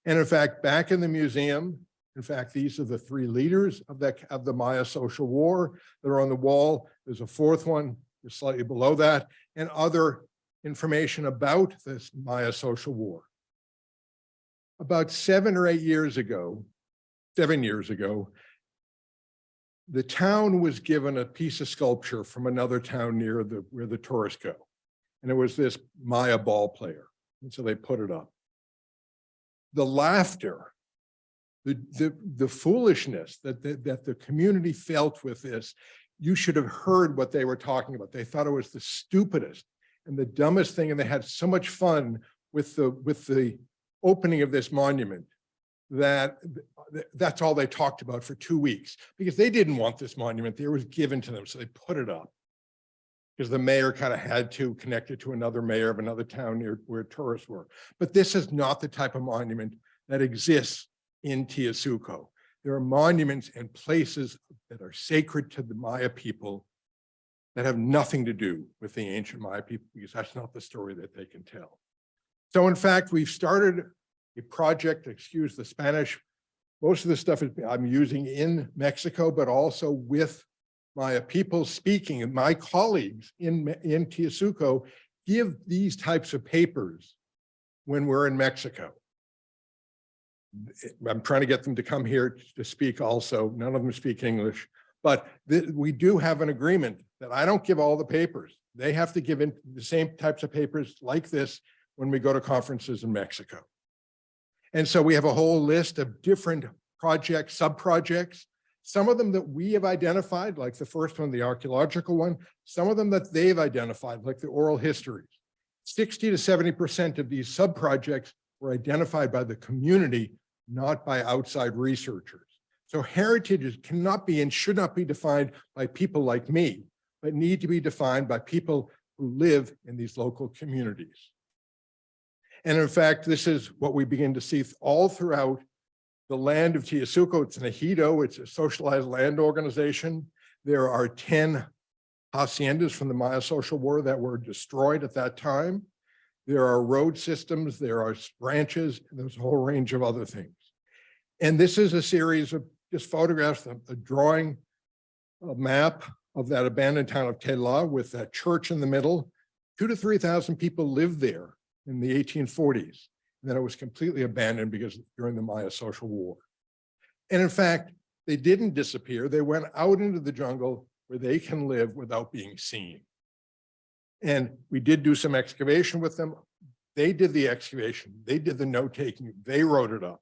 And in fact, back in the museum, in fact, these are the three leaders of the Maya social war that are on the wall. There's a fourth one just slightly below that, and other information about this Maya social war. About 7 or 8 years ago, 7 years ago, the town was given a piece of sculpture from another town near where the tourists go. And it was this Maya ball player. And so they put it up. The laughter, the foolishness that the community felt with this, you should have heard what they were talking about. They thought it was the stupidest and the dumbest thing, and they had so much fun with the opening of this monument that's all they talked about for 2 weeks, because they didn't want this monument. It was given to them, so they put it up because the mayor kind of had to connect it to another mayor of another town near where tourists were. But this is not the type of monument that exists in Teosuco. There are monuments and places that are sacred to the Maya people that have nothing to do with the ancient Maya people, because that's not the story that they can tell. So in fact, we've started a project, excuse the Spanish, most of the stuff I'm using in Mexico, but also with Maya people speaking, and my colleagues in Teosuco give these types of papers when we're in Mexico. I'm trying to get them to come here to speak also. None of them speak English, but we do have an agreement that I don't give all the papers. They have to give in the same types of papers like this when we go to conferences in Mexico. And so we have a whole list of different projects, sub-projects, some of them that we have identified, like the first one, the archaeological one, some of them that they've identified, like the oral histories. 60 to 70% of these sub-projects were identified by the community, not by outside researchers. So heritages cannot be and should not be defined by people like me, but need to be defined by people who live in these local communities. And in fact, this is what we begin to see all throughout the land of Teosuco. It's an ejido, it's a socialized land organization. There are 10 haciendas from the Maya social war that were destroyed at that time. There are road systems, there are branches, and there's a whole range of other things. And this is a series of just photographs, a drawing, a map of that abandoned town of Tela with that church in the middle. 2,000 to 3,000 people lived there in the 1840s. And then it was completely abandoned because during the Maya social war. And in fact, they didn't disappear. They went out into the jungle where they can live without being seen. And we did do some excavation with them. They did the excavation. They did the note-taking. They wrote it up.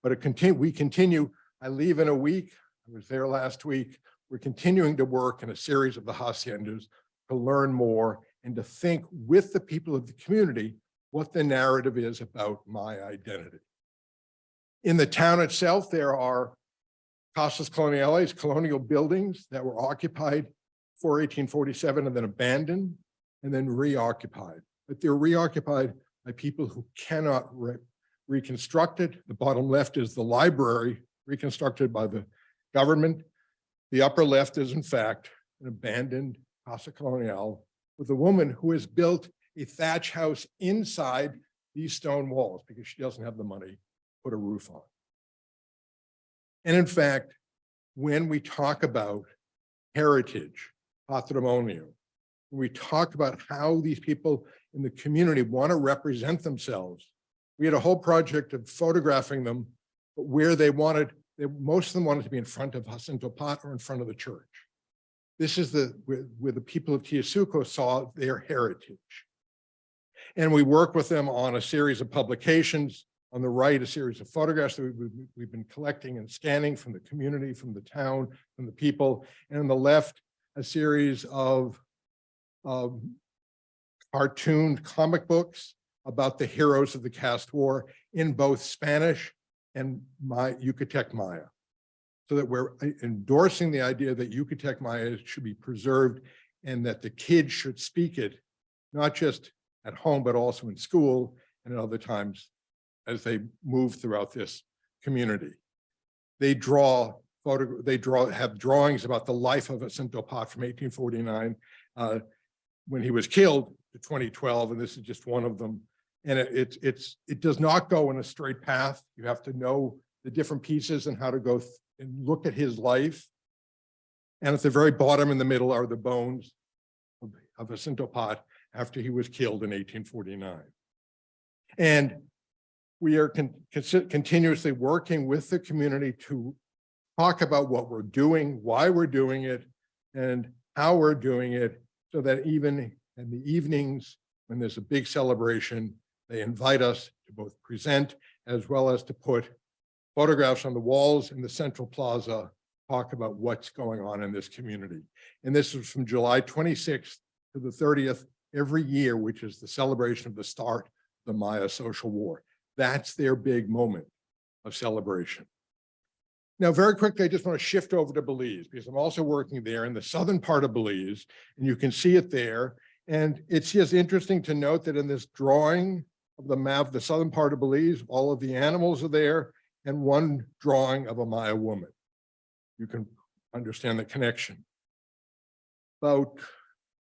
But we continue. I leave in a week. I was there last week. We're continuing to work in a series of the haciendas to learn more and to think with the people of the community what the narrative is about my identity. In the town itself, there are casas coloniales, colonial buildings that were occupied for 1847 and then abandoned and then reoccupied. But they're reoccupied by people who cannot reconstruct it. The bottom left is the library reconstructed by the government. The upper left is in fact an abandoned Casa Colonial with a woman who has built a thatch house inside these stone walls because she doesn't have the money to put a roof on. And in fact, when we talk about heritage, patrimonio, when we talk about how these people in the community want to represent themselves, we had a whole project of photographing them, but where most of them wanted to be in front of Jacinto Pot or in front of the church. This is where the people of Teosuco saw their heritage. And we work with them on a series of publications. On the right, a series of photographs that we've been collecting and scanning from the community, from the town, from the people. And on the left, a series of cartooned comic books about the heroes of the caste war in both Spanish and Yucatec Maya. So that we're endorsing the idea that Yucatec Maya should be preserved and that the kids should speak it, not just at home, but also in school and at other times as they move throughout this community. They have drawings about the life of Jacinto Pot from 1849 when he was killed to 2012, and this is just one of them. And it does not go in a straight path. You have to know the different pieces and how to go and look at his life. And at the very bottom in the middle are the bones of Jacinto Pot after he was killed in 1849. And we are continuously working with the community to talk about what we're doing, why we're doing it, and how we're doing it, so that even in the evenings when there's a big celebration, they invite us to both present as well as to put photographs on the walls in the central plaza, talk about what's going on in this community. And this is from July 26th to the 30th every year, which is the celebration of the start of the Maya social war. That's their big moment of celebration. Now, very quickly, I just want to shift over to Belize because I'm also working there in the southern part of Belize, and you can see it there. And it's just interesting to note that in this drawing of the map, the southern part of Belize, all of the animals are there, and one drawing of a Maya woman. You can understand the connection. About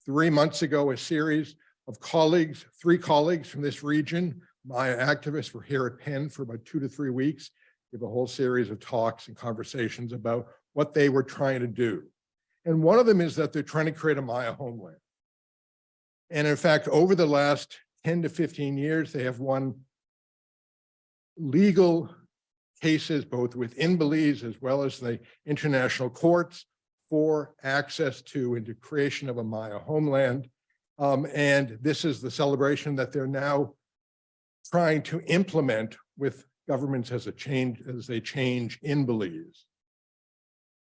3 months ago, a series of colleagues, 3 colleagues from this region, Maya activists, were here at Penn for about 2 to 3 weeks, give a whole series of talks and conversations about what they were trying to do. And one of them is that they're trying to create a Maya homeland. And in fact, over the last 10 to 15 years, they have won legal cases, both within Belize as well as the international courts, for access to and to creation of a Maya homeland. And this is the celebration that they're now trying to implement with governments as they change in Belize.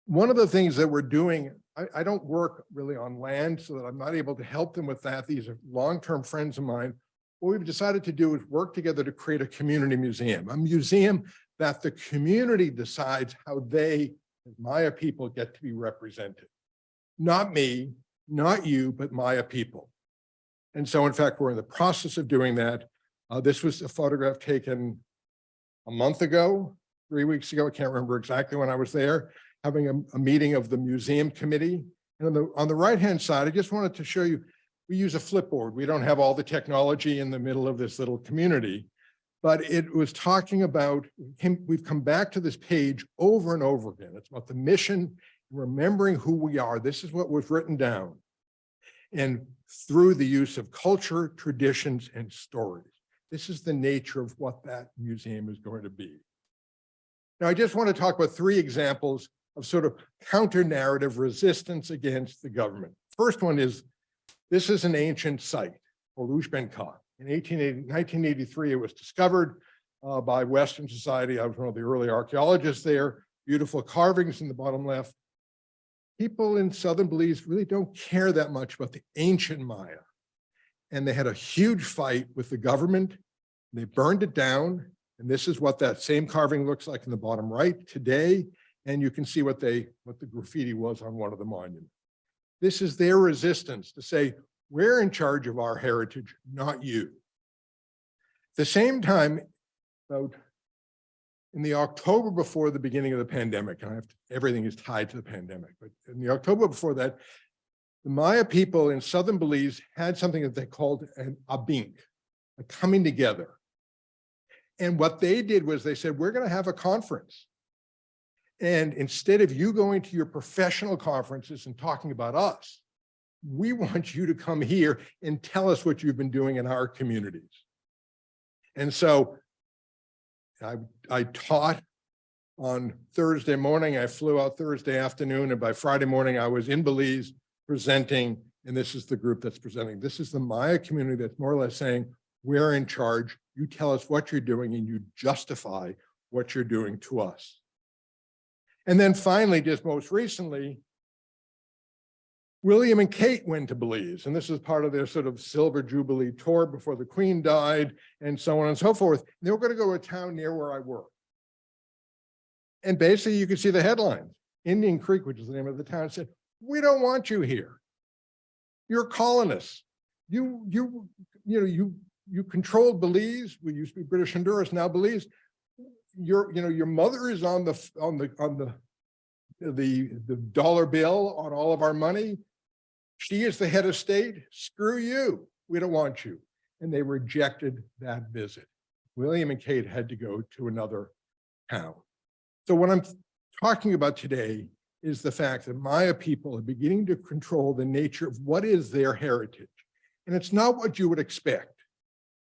One of the things that we're doing, I don't work really on land, so that I'm not able to help them with that. These are long-term friends of mine. What we've decided to do is work together to create a community museum, a museum that the community decides how they, as Maya people, get to be represented. Not me, not you, but Maya people. And so, in fact, we're in the process of doing that. This was a photograph taken a month ago, 3 weeks ago. I can't remember exactly when I was there, having a meeting of the museum committee. And on the right-hand side, I just wanted to show you, we use a flipboard. We don't have all the technology in the middle of this little community, but it was talking about, we've come back to this page over and over again. It's about the mission, remembering who we are. This is what was written down. And through the use of culture, traditions, and stories. This is the nature of what that museum is going to be. Now, I just want to talk about 3 examples of sort of counter-narrative resistance against the government. First one is, this is an ancient site called Ushbenka. In 1983, it was discovered by Western society. I was one of the early archaeologists there. Beautiful carvings in the bottom left. People in southern Belize really don't care that much about the ancient Maya. And they had a huge fight with the government. They burned it down. And this is what that same carving looks like in the bottom right today. And you can see what the graffiti was on one of the monuments. This is their resistance to say, we're in charge of our heritage, not you. the same time, about in the October before the beginning of the pandemic, and everything is tied to the pandemic, but in the October before that, the Maya people in southern Belize had something that they called an abink, a coming together. And what they did was they said, we're going to have a conference. And instead of you going to your professional conferences and talking about us, we want you to come here and tell us what you've been doing in our communities. And so I taught on Thursday morning. I flew out Thursday afternoon, and by Friday morning, I was in Belize presenting, and this is the group that's presenting. This is the Maya community that's more or less saying, we're in charge. You tell us what you're doing, and you justify what you're doing to us. And then finally, just most recently, William and Kate went to Belize, and this is part of their sort of Silver Jubilee tour before the Queen died, and so on and so forth. They were going to go to a town near where I work. And basically, you could see the headlines. Indian Creek, which is the name of the town, said, we don't want you here. You're colonists. You controlled Belize. We used to be British Honduras, now Belize. Your mother is on the dollar bill on all of our money. She is the head of state. Screw you. We don't want you. And they rejected that visit. William and Kate had to go to another town. So what I'm talking about today is the fact that Maya people are beginning to control the nature of what is their heritage. And it's not what you would expect,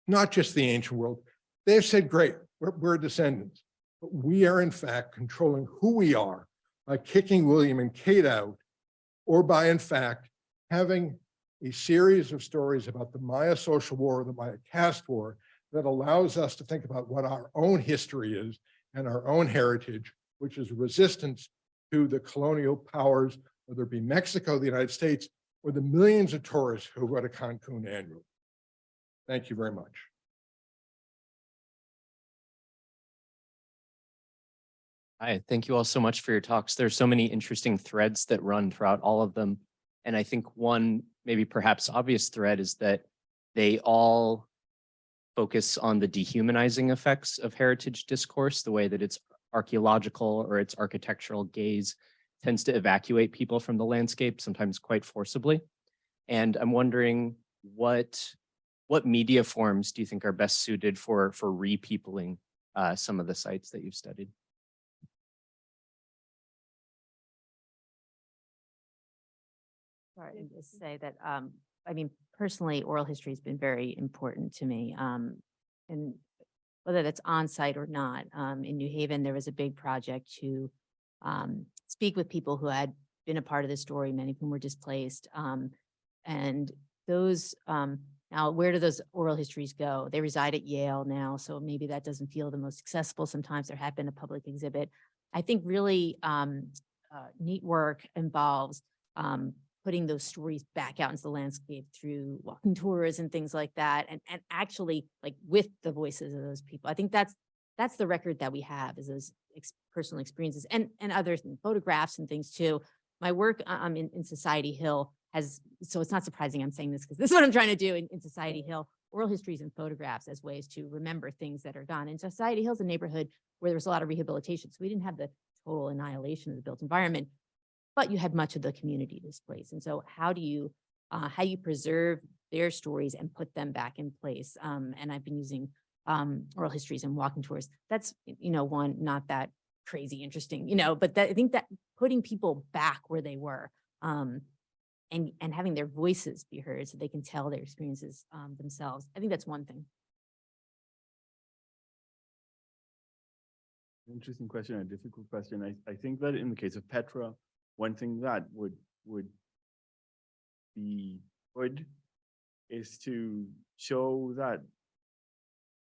not just the ancient world. They've said, great, we're descendants, but we are in fact controlling who we are by kicking William and Kate out, or by in fact having a series of stories about the Maya social war, the Maya caste war, that allows us to think about what our own history is and our own heritage, which is resistance to the colonial powers, whether it be Mexico, the United States, or the millions of tourists who go to Cancun annually. Thank you very much.
Hi, thank you all so much for your talks. There's so many interesting threads that run throughout all of them. And I think one maybe perhaps obvious thread is that they all focus on the dehumanizing effects of heritage discourse, the way that its archaeological or its architectural gaze tends to evacuate people from the landscape, sometimes quite forcibly. And I'm wondering what media forms do you think are best suited for repeopling some of the sites that you've studied?
Sorry, and just say that, I mean, personally, oral history has been very important to me. And whether that's on site or not, in New Haven, there was a big project to speak with people who had been a part of the story, many of whom were displaced. And those, now where do those oral histories go? They reside at Yale now, so maybe that doesn't feel the most accessible. Sometimes there have been a public exhibit. I think really neat work involves putting those stories back out into the landscape through walking tours and things like that, and actually like with the voices of those people. I think that's the record that we have, is those personal experiences and other photographs and things too. My work in Society Hill has, so it's not surprising I'm saying this because this is what I'm trying to do in Society Hill, oral histories and photographs as ways to remember things that are gone. And Society Hill is a neighborhood where there was a lot of rehabilitation. So we didn't have the total annihilation of the built environment, but you had much of the community displaced. And so how do you preserve their stories and put them back in place? And I've been using oral histories and walking tours. That's, one, not that crazy interesting, but I think that putting people back where they were and having their voices be heard so they can tell their experiences themselves. I think that's one thing.
Interesting question, a difficult question. I think that in the case of Petra, one thing that would be good is to show that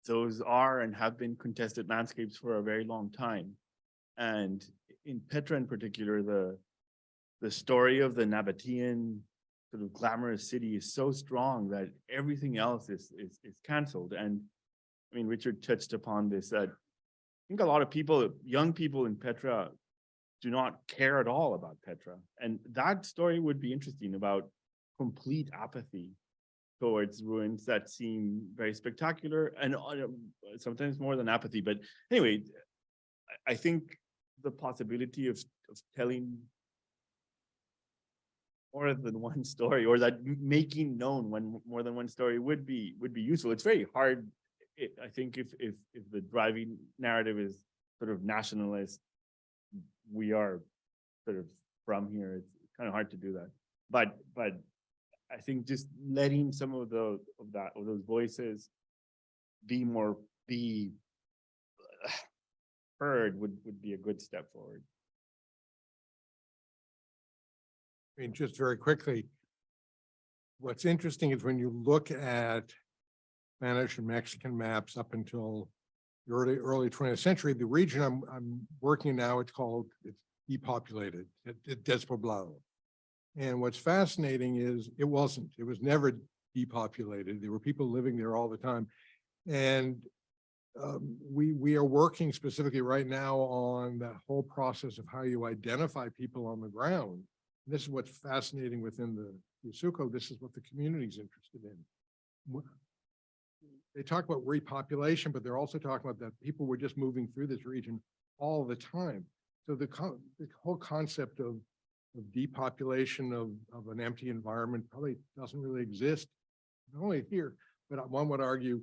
those are and have been contested landscapes for a very long time. And in Petra in particular, the story of the Nabatean sort of glamorous city is so strong that everything else is canceled. And I mean, Richard touched upon this, that I think a lot of people, young people in Petra, do not care at all about Petra. And that story would be interesting, about complete apathy towards ruins that seem very spectacular and sometimes more than apathy. But anyway, I think the possibility of telling more than one story, or that making known more than one story would be useful. It's very hard. I think if the driving narrative is sort of nationalist, we are sort of from here. It's kind of hard to do that. But I think just letting some of those voices be heard would be a good step forward.
I mean, just very quickly, what's interesting is when you look at Spanish and Mexican maps up until the early 20th century, the region I'm working in now, it's depopulated, despoblado. And what's fascinating is it was never depopulated. There were people living there all the time. And we are working specifically right now on that whole process of how you identify people on the ground. And this is what's fascinating within the Yasuko. This is what the community is interested in. They talk about repopulation, but they're also talking about that people were just moving through this region all the time. So the whole concept of depopulation of an empty environment probably doesn't really exist, not only here, but one would argue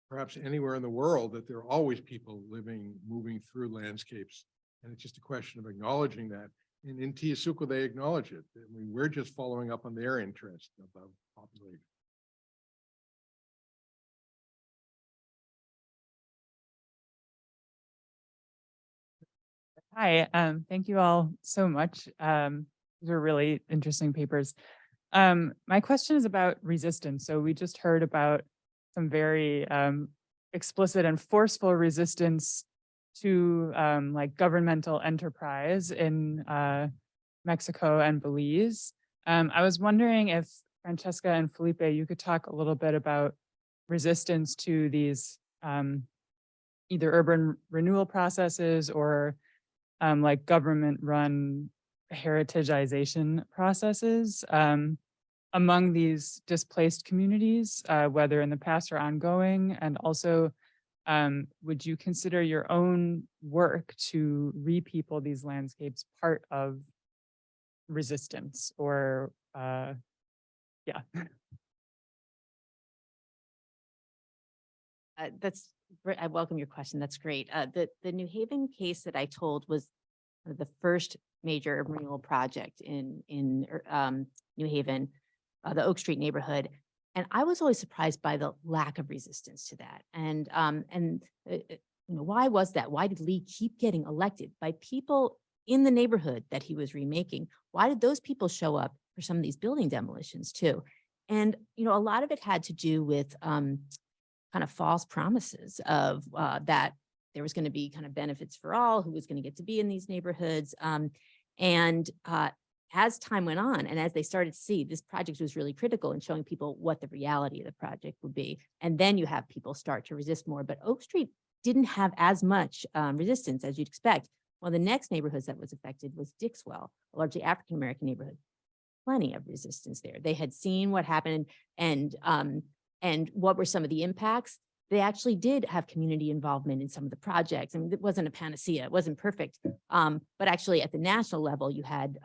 perhaps anywhere in the world, that there are always people moving through landscapes. And it's just a question of acknowledging that. And in Tiyasuko, they acknowledge it. I mean, we're just following up on their interest about population.
Hi, thank you all so much. These are really interesting papers. My question is about resistance. So we just heard about some very explicit and forceful resistance to like governmental enterprise in Mexico and Belize. I was wondering if Francesca and Felipe, you could talk a little bit about resistance to these either urban renewal processes or like government-run heritageization processes among these displaced communities, whether in the past or ongoing, and also would you consider your own work to repeople these landscapes part of resistance or yeah.
I welcome your question. That's great. The New Haven case that I told was the first major urban renewal project in New Haven, the Oak Street neighborhood. And I was always surprised by the lack of resistance to that. And why was that? Why did Lee keep getting elected by people in the neighborhood that he was remaking? Why did those people show up for some of these building demolitions too? And, a lot of it had to do with kind of false promises of that there was going to be kind of benefits for all, who was going to get to be in these neighborhoods. As time went on, and as they started to see, this project was really critical in showing people what the reality of the project would be. And then you have people start to resist more. But Oak Street didn't have as much resistance as you'd expect. Well, the next neighborhoods that was affected was Dixwell, a largely African-American neighborhood. Plenty of resistance there. They had seen what happened and what were some of the impacts. They actually did have community involvement in some of the projects. I mean, it wasn't a panacea, it wasn't perfect. But actually at the national level, you had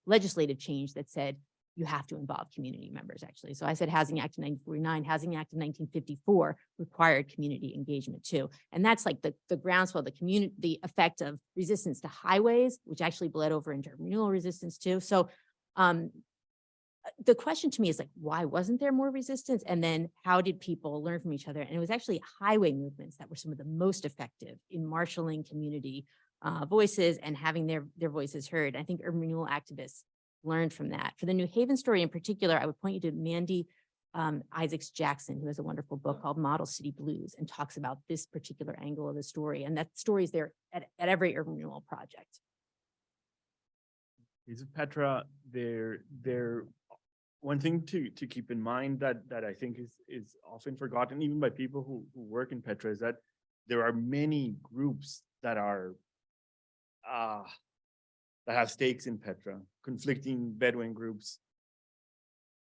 legislative change that said you have to involve community members actually. So I said Housing Act of 1949, Housing Act of 1954 required community engagement too. And that's like the groundswell, the effect of resistance to highways, which actually bled over into renewal resistance too. So the question to me is like, why wasn't there more resistance? And then how did people learn from each other? And it was actually highway movements that were some of the most effective in marshaling community voices and having their voices heard. I think urban renewal activists learned from that. For the New Haven story in particular, I would point you to Mandy Isaacs Jackson, who has a wonderful book called Model City Blues and talks about this particular angle of the story. And that story is there at every urban renewal project.
Is Petra, they're one thing to keep in mind that I think is often forgotten, even by people who work in Petra, is that there are many groups that are that have stakes in Petra, conflicting Bedouin groups,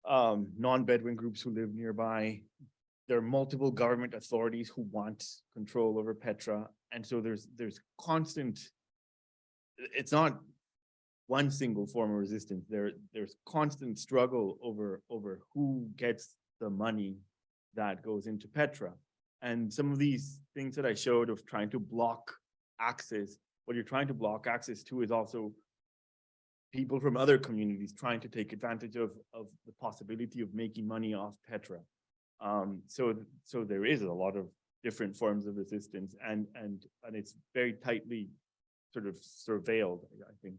non-Bedouin groups who live nearby. There are multiple government authorities who want control over Petra. And so there's constant, it's not one single form of resistance. There's constant struggle over who gets the money that goes into Petra. And some of these things that I showed of trying to block access, what you're trying to block access to is also people from other communities trying to take advantage of the possibility of making money off Petra. So there is a lot of different forms of resistance, and it's very tightly sort of surveilled, I think.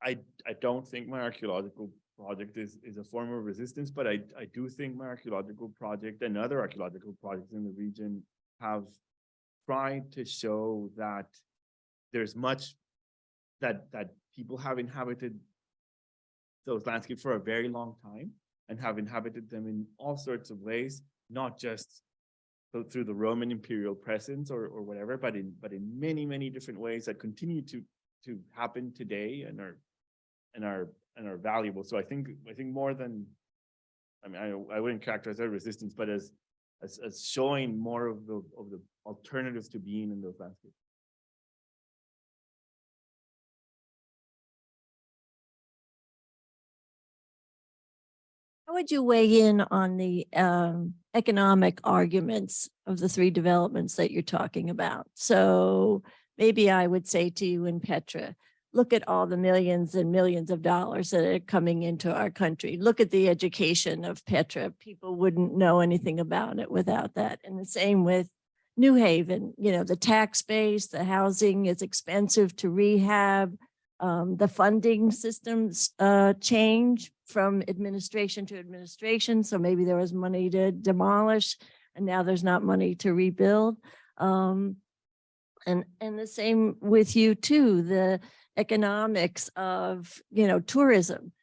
I don't think my archaeological project is a form of resistance, but I do think my archaeological project and other archaeological projects in the region have tried to show that there's much that people have inhabited those landscapes for a very long time and have inhabited them in all sorts of ways, not just through the Roman imperial presence or whatever, but in many different ways that continue to happen today and are valuable. So I think more than, I mean, I wouldn't characterize that resistance, but as showing more of the alternatives to being in those landscapes.
How would you weigh in on the economic arguments of the three developments that you're talking about? So maybe I would say to you in Petra, look at all the millions and millions of dollars that are coming into our country. Look at the education of Petra. People wouldn't know anything about it without that. And the same with New Haven, you know, the tax base, the housing is expensive to rehab. The funding systems change from administration to administration. So maybe there was money to demolish and now there's not money to rebuild. And the same with you too, the economics of, you know, tourism.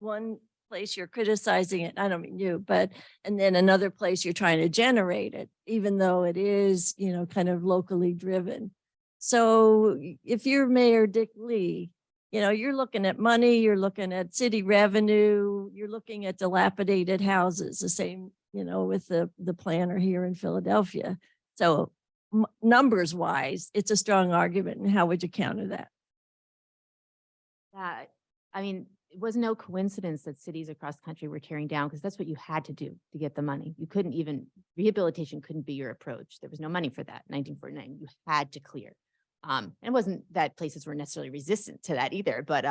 One place you're criticizing it, I don't mean you, but, and then another place you're trying to generate it, even though it is, you know, kind of locally driven. So if you're Mayor Dick Lee, you know, you're looking at money, you're looking at city revenue, you're looking at dilapidated houses, the same, you know, with the planner here in Philadelphia. So numbers wise, it's a strong argument. And how would you counter that?
Yeah, I mean, it was no coincidence that cities across the country were tearing down because that's what you had to do to get the money. You couldn't even, rehabilitation couldn't be your approach. There was no money for that in 1949. You had to clear. And it wasn't that places were necessarily resistant to that either, but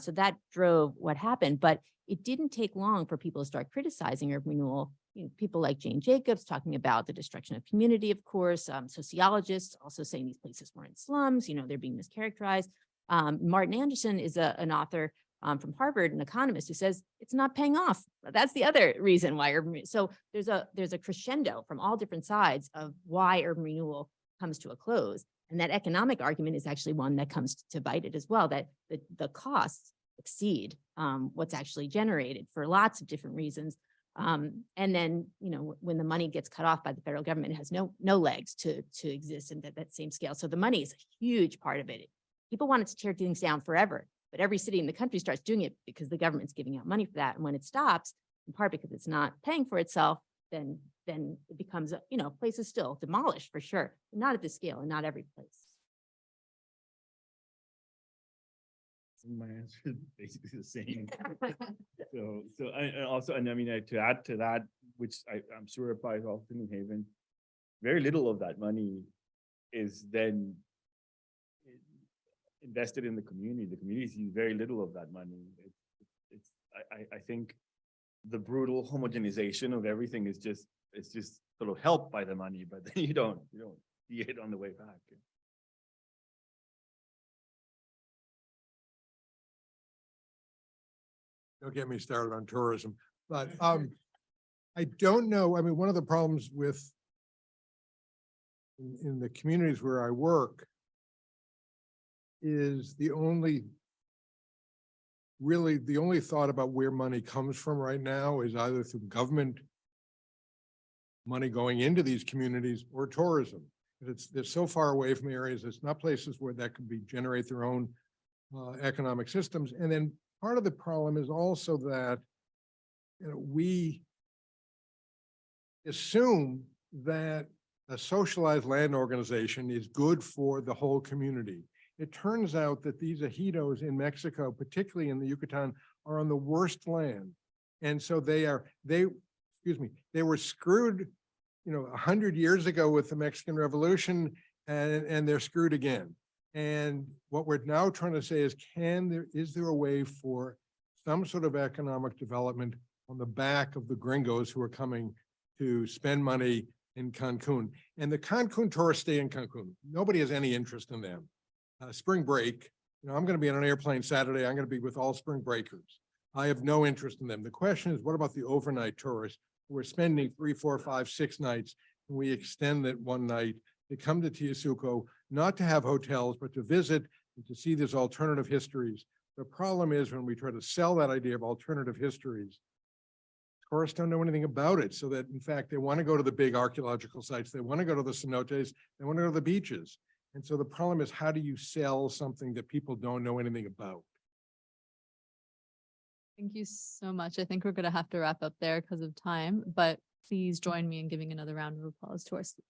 so that drove what happened. But it didn't take long for people to start criticizing urban renewal. You know, people like Jane Jacobs talking about the destruction of community, of course, sociologists also saying these places weren't slums, you know, they're being mischaracterized. Martin Anderson is an author from Harvard, an economist, who says it's not paying off. That's the other reason why urban. So there's a crescendo from all different sides of why urban renewal comes to a close. And that economic argument is actually one that comes to bite it as well, that the costs exceed what's actually generated for lots of different reasons. And then, you know, when the money gets cut off by the federal government, it has no legs to exist in that same scale. So the money is a huge part of it. People wanted to tear things down forever, but every city in the country starts doing it because the government's giving out money for that. And when it stops, in part because it's not paying for itself, then it becomes, you know, places still demolished for sure, but not at this scale and not every place.
My answer is basically the same. So I also, and I mean, to add to that, which I'm sure applies also to New Haven, very little of that money is then invested in the community. The community sees very little of that money. I think the brutal homogenization of everything is just, it's just sort of helped by the money, but then you don't see it on the way back.
Don't get me started on tourism, but I don't know. I mean, one of the problems with in the communities where I work is the only thought about where money comes from right now is either through government money going into these communities or tourism. They're so far away from areas. It's not places where that could be generate their own economic systems. And then part of the problem is also that, we assume that a socialized land organization is good for the whole community. It turns out that these ejidos in Mexico, particularly in the Yucatan, are on the worst land. And so they were screwed, 100 years ago with the Mexican Revolution, and they're screwed again. And what we're now trying to say is, is there a way for some sort of economic development on the back of the gringos who are coming to spend money in Cancun? And the Cancun tourists stay in Cancun. Nobody has any interest in them. Spring break, I'm going to be on an airplane Saturday. I'm going to be with all spring breakers. I have no interest in them. The question is, what about the overnight tourists who are spending 3, 4, 5, 6 nights? And we extend that one night. They come to Teosuco, not to have hotels, but to visit and to see these alternative histories. The problem is when we try to sell that idea of alternative histories, tourists don't know anything about it. So that in fact, they want to go to the big archaeological sites. They want to go to the cenotes. They want to go to the beaches. And so the problem is, how do you sell something that people don't know anything about?
Thank you so much. I think we're going to have to wrap up there because of time, but please join me in giving another round of applause to our speakers.